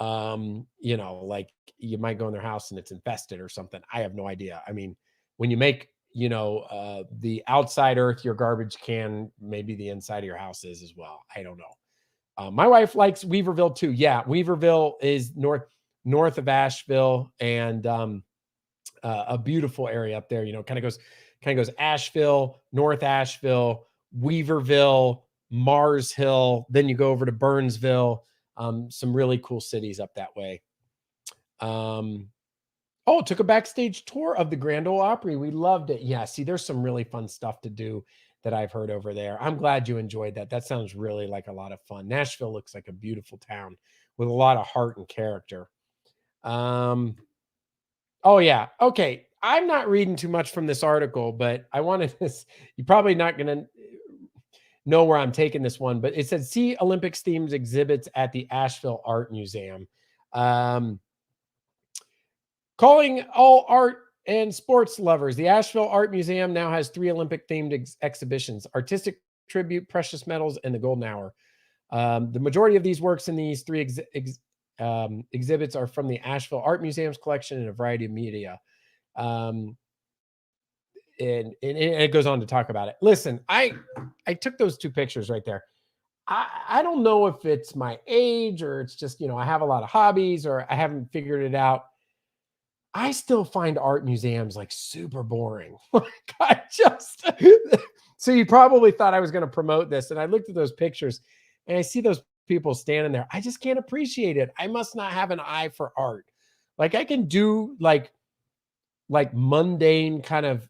Like you might go in their house and it's infested or something. I have no idea. I mean, when you make, the outside earth your garbage can, maybe the inside of your house is as well. I don't know. My wife likes Weaverville too. Yeah, Weaverville is north of Asheville, and a beautiful area up there. Kind of goes Asheville, North Asheville, Weaverville, Mars Hill. Then you go over to Burnsville. Some really cool cities up that way. Took a backstage tour of the Grand Ole Opry. We loved it. Yeah, see, there's some really fun stuff to do that I've heard over there. I'm glad you enjoyed that. That sounds really like a lot of fun. Nashville looks like a beautiful town with a lot of heart and character. Oh yeah. Okay. I'm not reading too much from this article, but I wanted this. You're probably not going to know where I'm taking this one, but it said, see Olympics themed exhibits at the Asheville Art Museum. Calling all art and sports lovers, the Asheville Art Museum now has 3 Olympic-themed exhibitions: Artistic Tribute, Precious Metals, and the Golden Hour. The majority of these works in these 3 exhibits are from the Asheville Art Museum's collection in a variety of media. And it goes on to talk about it. Listen, I took those 2 pictures right there. I don't know if it's my age or it's just, I have a lot of hobbies or I haven't figured it out. I still find art museums like super boring. So you probably thought I was going to promote this. And I looked at those pictures and I see those people standing there. I just can't appreciate it. I must not have an eye for art. Like I can do like mundane kind of,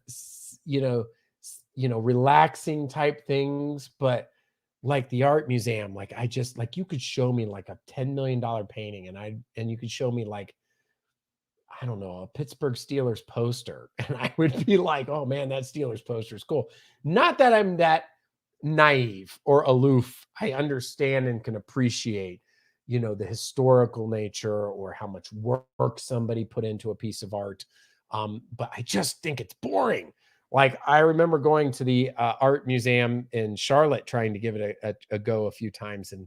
relaxing type things, but like the art museum, like I just like, you could show me like a $10 million painting and you could show me like, I don't know, a Pittsburgh Steelers poster. And I would be like, oh man, that Steelers poster is cool. Not that I'm that naive or aloof. I understand and can appreciate, the historical nature or how much work somebody put into a piece of art. But I just think it's boring. Like I remember going to the art museum in Charlotte, trying to give it a go a few times. And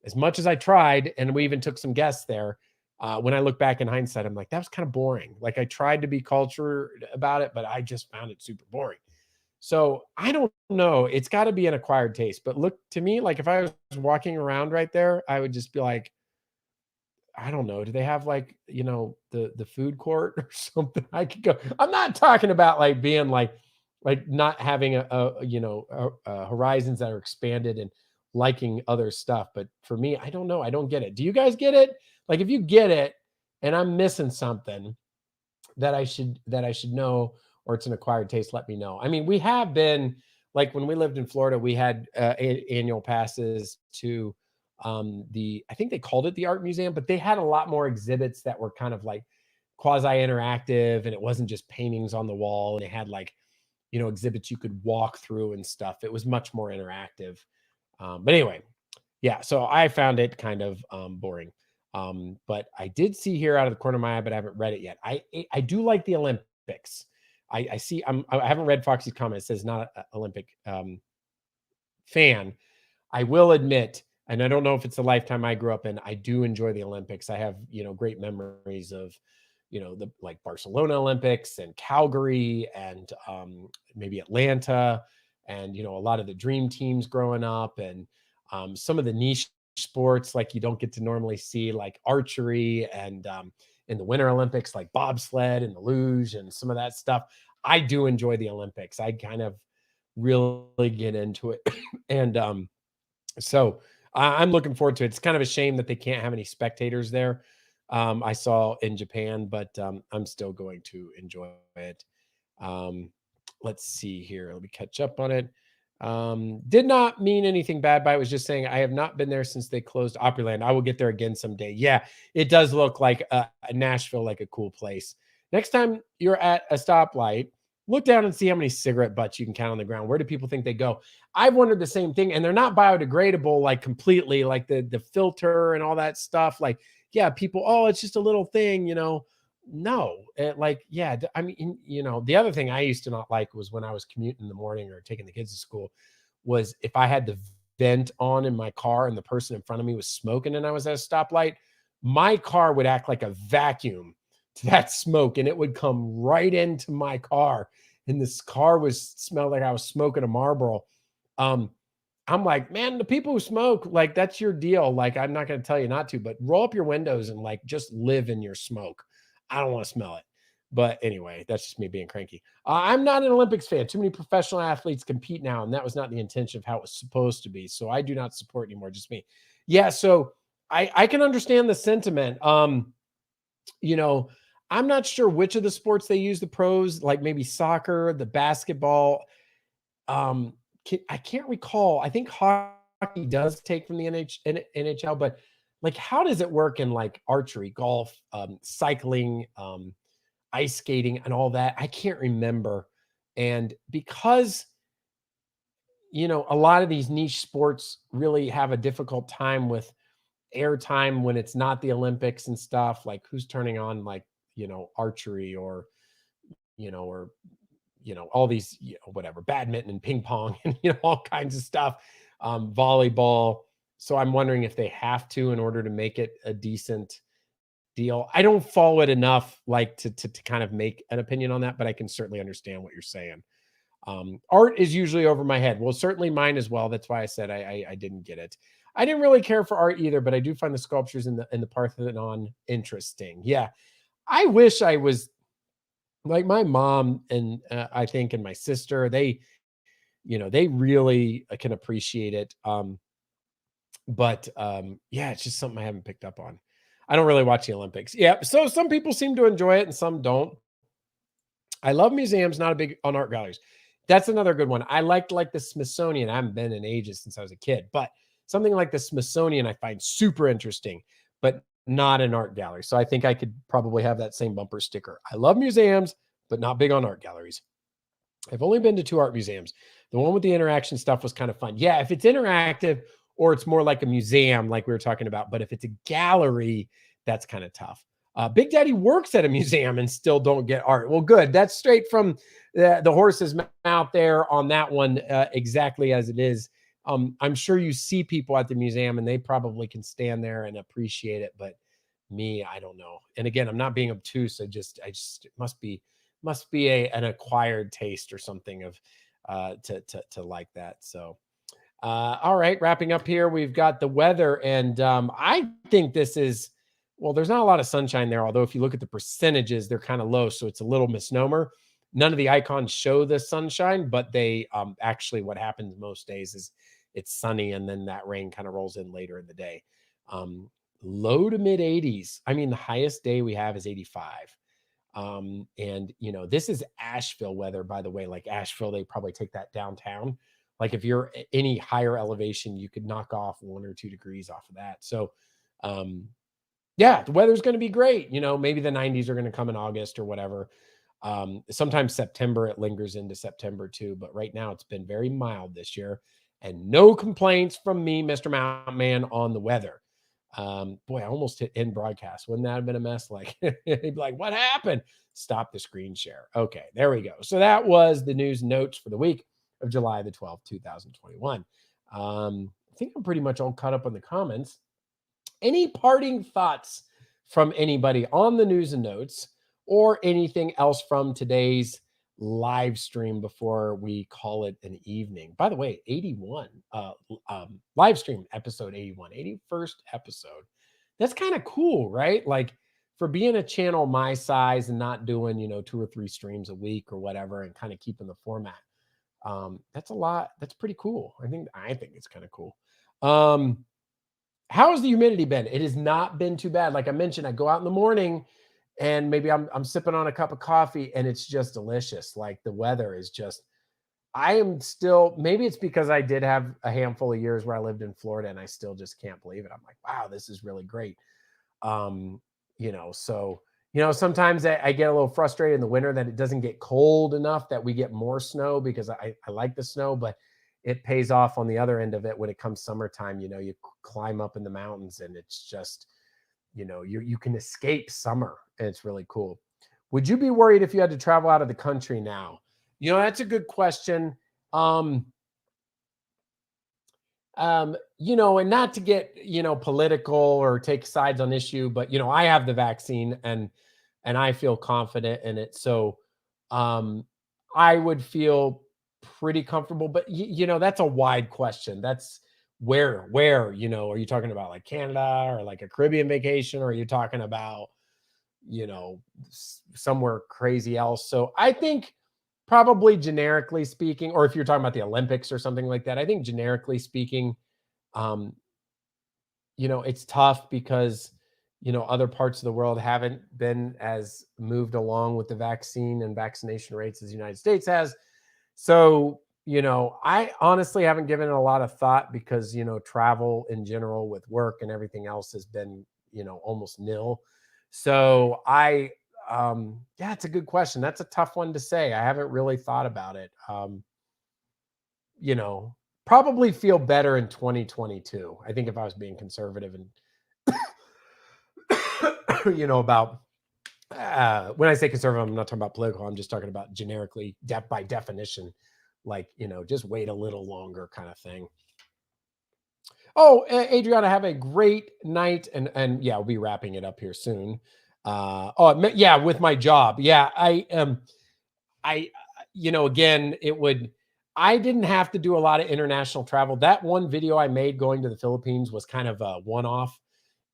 as much as I tried, and we even took some guests there, when I look back in hindsight, I'm like, that was kind of boring. Like I tried to be cultured about it, but I just found it super boring. So I don't know. It's got to be an acquired taste. But look, to me, like if I was walking around right there, I would just be like, I don't know. Do they have like, the food court or something I could go? I'm not talking about like being like not having horizons that are expanded and liking other stuff. But for me, I don't know. I don't get it. Do you guys get it? Like if you get it and I'm missing something that I should know, or it's an acquired taste, let me know. I mean, we have been like when we lived in Florida, we had annual passes to I think they called it the art museum, but they had a lot more exhibits that were kind of like quasi interactive, and it wasn't just paintings on the wall, and they had like, exhibits you could walk through and stuff. It was much more interactive. But anyway, yeah, so I found it kind of boring. But I did see here out of the corner of my eye, but I haven't read it yet. I do like the Olympics. I see. I haven't read Foxy's comment. It says not an Olympic fan. I will admit, and I don't know if it's the lifetime I grew up in, I do enjoy the Olympics. I have great memories of the like Barcelona Olympics and Calgary and maybe Atlanta and a lot of the dream teams growing up, and some of the niche sports like you don't get to normally see, like archery and in the Winter Olympics, like bobsled and the luge and some of that stuff. I do enjoy the Olympics. I kind of really get into it. And so I'm looking forward to it. It's kind of a shame that they can't have any spectators there. I saw in Japan, but I'm still going to enjoy it. Let's see here. Let me catch up on it. Did not mean anything bad by it. Was just saying I have not been there since they closed Opryland. I will get there again someday. Yeah, it does look like Nashville, like a cool place. Next time you're at a stoplight, look down and see how many cigarette butts you can count on the ground. Where do people think they go? I've wondered the same thing, and they're not biodegradable, like completely, like the filter and all that stuff. Like, yeah, people, oh, it's just a little thing, No, yeah. I mean, the other thing I used to not like was when I was commuting in the morning or taking the kids to school, was if I had the vent on in my car and the person in front of me was smoking and I was at a stoplight, my car would act like a vacuum to that smoke and it would come right into my car. And this car was smelled like I was smoking a Marlboro. Um, I'm like, man, the people who smoke, like, that's your deal. Like, I'm not going to tell you not to, but roll up your windows and like just live in your smoke. I don't want to smell it. But anyway, that's just me being cranky. I'm not an Olympics fan. Too many professional athletes compete now, and that was not the intention of how it was supposed to be. So I do not support anymore. Just me. Yeah. So I can understand the sentiment. You know, I'm not sure which of the sports they use the pros, like maybe soccer, the basketball. Um, I can't recall. I think hockey does take from the NHL, but like, how does it work in like archery, golf, cycling, ice skating, and all that? I can't remember. And because a lot of these niche sports really have a difficult time with airtime when it's not the Olympics and stuff. Like, who's turning on like archery or or all these, whatever, badminton and ping pong and, all kinds of stuff, volleyball. So I'm wondering if they have to in order to make it a decent deal. I don't follow it enough, like to kind of make an opinion on that, but I can certainly understand what you're saying. Art is usually over my head. Well, certainly mine as well. That's why I said I didn't get it. I didn't really care for art either, but I do find the sculptures in the Parthenon interesting. Yeah, I wish I was like my mom and I think and my sister. They really can appreciate it. But yeah, it's just something I haven't picked up on. I don't really watch the Olympics. Yeah, so some people seem to enjoy it and some don't. I love museums, not a big on art galleries. That's another good one. I liked like the Smithsonian. I haven't been in ages since I was a kid, but something like the Smithsonian I find super interesting, but not an art gallery. So I think I could probably have that same bumper sticker. I love museums, but not big on art galleries. I've only been to 2 art museums. The one with the interaction stuff was kind of fun. Yeah, if it's interactive or it's more like a museum, like we were talking about, but if it's a gallery, that's kind of tough. Big Daddy works at a museum and still don't get art. Well, good. That's straight from the horse's mouth there on that one, exactly as it is. I'm sure you see people at the museum and they probably can stand there and appreciate it, but me, I don't know. And again, I'm not being obtuse. It must be an acquired taste or something of to like that. So all right, wrapping up here, we've got the weather, and I think this is, well, there's not a lot of sunshine there, although if you look at the percentages, they're kind of low, so it's a little misnomer. None of the icons show the sunshine, but they actually, what happens most days is it's sunny and then that rain kind of rolls in later in the day. Um, Low to mid 80s. I mean, the highest day we have is 85. And this is Asheville weather, by the way. Like Asheville, they probably take that downtown. Like if you're any higher elevation, you could knock off 1 or 2 degrees off of that. So yeah, the weather's going to be great. Maybe the 90s are going to come in August or whatever. Sometimes September, it lingers into September too, but right now it's been very mild this year and no complaints from me, Mr. Mountain Man, on the weather. Boy, I almost hit end broadcast. Wouldn't that have been a mess? Like, he'd be like, what happened? Stop the screen share. Okay, there we go. So that was the news notes for the week of July the 12th, 2021. I think I'm pretty much all caught up on the comments. Any parting thoughts from anybody on the news and notes or anything else from today's live stream before we call it an evening? By the way, 81, live stream episode 81, 81st episode. That's kind of cool, right? Like for being a channel my size and not doing, 2 or 3 streams a week or whatever and kind of keeping the format. That's a lot. That's pretty cool. I think it's kind of cool. How has the humidity been? It has not been too bad. Like I mentioned, I go out in the morning and maybe I'm sipping on a cup of coffee and it's just delicious. Like the weather is just, I am still, maybe it's because I did have a handful of years where I lived in Florida and I still just can't believe it. I'm like, wow, this is really great. So, sometimes I get a little frustrated in the winter that it doesn't get cold enough that we get more snow because I like the snow, but it pays off on the other end of it when it comes summertime. You climb up in the mountains and it's just, you can escape summer and it's really cool. Would you be worried if you had to travel out of the country now? That's a good question. And not to get, political or take sides on issue, but I have the vaccine and I feel confident in it. So um I would feel pretty comfortable, but that's a wide question. That's where, are you talking about like Canada or like a Caribbean vacation, or are you talking about, somewhere crazy else? So I think probably generically speaking, or if you're talking about the Olympics or something like that, I think generically speaking, um, it's tough because, other parts of the world haven't been as moved along with the vaccine and vaccination rates as the United States has. So, I honestly haven't given it a lot of thought because, travel in general with work and everything else has been, almost nil. So yeah, it's a good question. That's a tough one to say. I haven't really thought about it. You know, Probably feel better in 2022. I think if I was being conservative and, about when I say conservative, I'm not talking about political. I'm just talking about generically, by definition, like, just wait a little longer kind of thing. Oh, Adriana, have a great night. And yeah, we'll be wrapping it up here soon. Yeah, with my job. Yeah, I, again, I didn't have to do a lot of international travel. That one video I made going to the Philippines was kind of a one off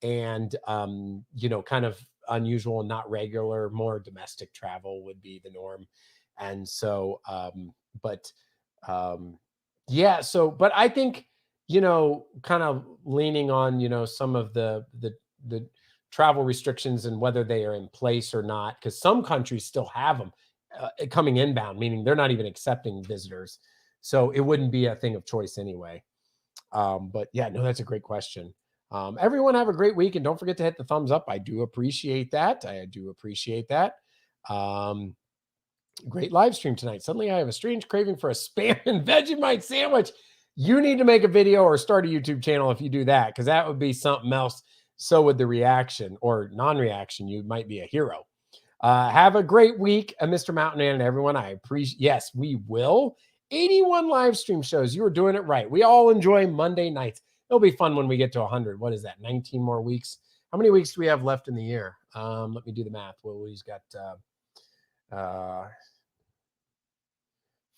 and, kind of unusual and not regular. More domestic travel would be the norm. And so, but, yeah, but I think, kind of leaning on, some of the travel restrictions and whether they are in place or not, because some countries still have them coming inbound, meaning they're not even accepting visitors. So it wouldn't be a thing of choice anyway. But yeah, no, that's a great question. Everyone have a great week, and don't forget to hit the thumbs up. I do appreciate that. I do appreciate that. Um, Great live stream tonight. Suddenly I have a strange craving for a spam and Vegemite sandwich. You need to make a video or start a YouTube channel if you do that, because that would be something else. So would the reaction or non-reaction. You might be a hero. Have a great week, Mr. Mountain Man and everyone. I appreciate. Yes, we will. 81 live stream shows. You are doing it right. We all enjoy Monday nights. It'll be fun when we get to 100. What is that? 19 more weeks. How many weeks do we have left in the year? Let me do the math. Well, we've got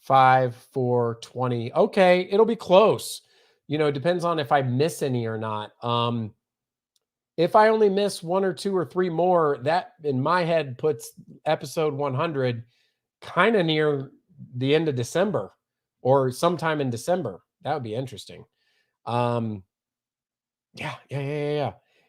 5, 4, 20. Okay, it'll be close. It depends on if I miss any or not. If I only miss 1 or 2 or 3 more, that in my head puts episode 100 kind of near the end of December or sometime in December. That would be interesting. Yeah.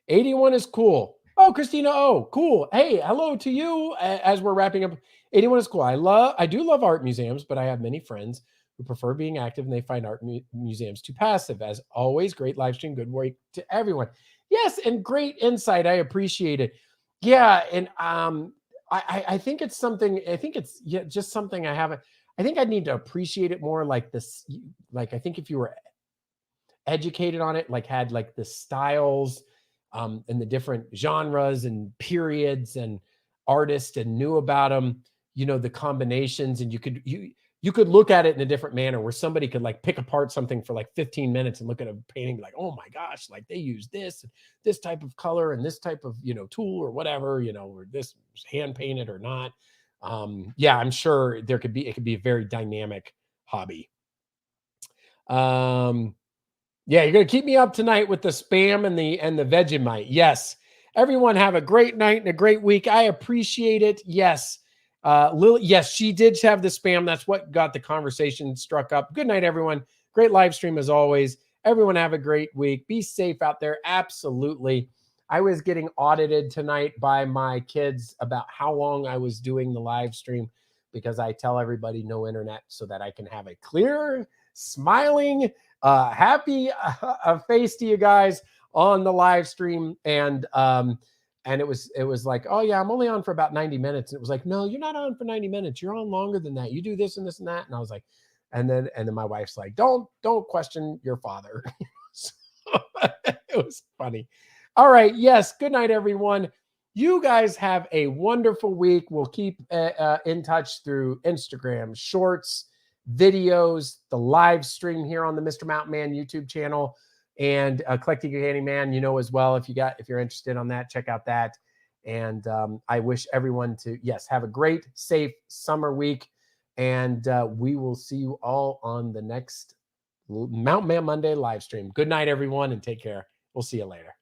81 is cool. Oh, Christina. Oh, cool. Hey, hello to you. As we're wrapping up, 81 is cool. I do love art museums, but I have many friends who prefer being active and they find art museums too passive. As always, great live stream. Good work to everyone. Yes, and great insight. I appreciate it. Yeah, and I think it's something. I think it's just something I haven't. I think I need to appreciate it more. Like this. Like I think if you were educated on it, like had like the styles and the different genres and periods and artists and knew about them, the combinations, and you could look at it in a different manner where somebody could like pick apart something for like 15 minutes and look at a painting like, oh my gosh, like they use this type of color and this type of, tool or whatever, or this hand painted or not. Yeah, I'm sure it could be a very dynamic hobby. Yeah, you're gonna keep me up tonight with the spam and the Vegemite. Yes. Everyone have a great night and a great week. I appreciate it. Yes. Lily, yes, she did have the spam. That's what got the conversation struck up. Good night, everyone. Great live stream as always. Everyone have a great week. Be safe out there. Absolutely. I was getting audited tonight by my kids about how long I was doing the live stream because I tell everybody no internet so that I can have a clear, smiling, happy face to you guys on the live stream. And it was like, oh yeah, I'm only on for about 90 minutes. And it was like, no, you're not on for 90 minutes. You're on longer than that. You do this and this and that. And I was like, and then my wife's like, don't question your father. So, it was funny. All right. Yes. Good night, everyone. You guys have a wonderful week. We'll keep in touch through Instagram, Shorts, videos, the live stream here on the Mr. Mountain Man YouTube channel, and Collecting Your Handyman, as well. If you're interested on that, check out that. And I wish everyone to, yes, have a great, safe summer week. And we will see you all on the next Mountain Man Monday live stream. Good night, everyone, and take care. We'll see you later.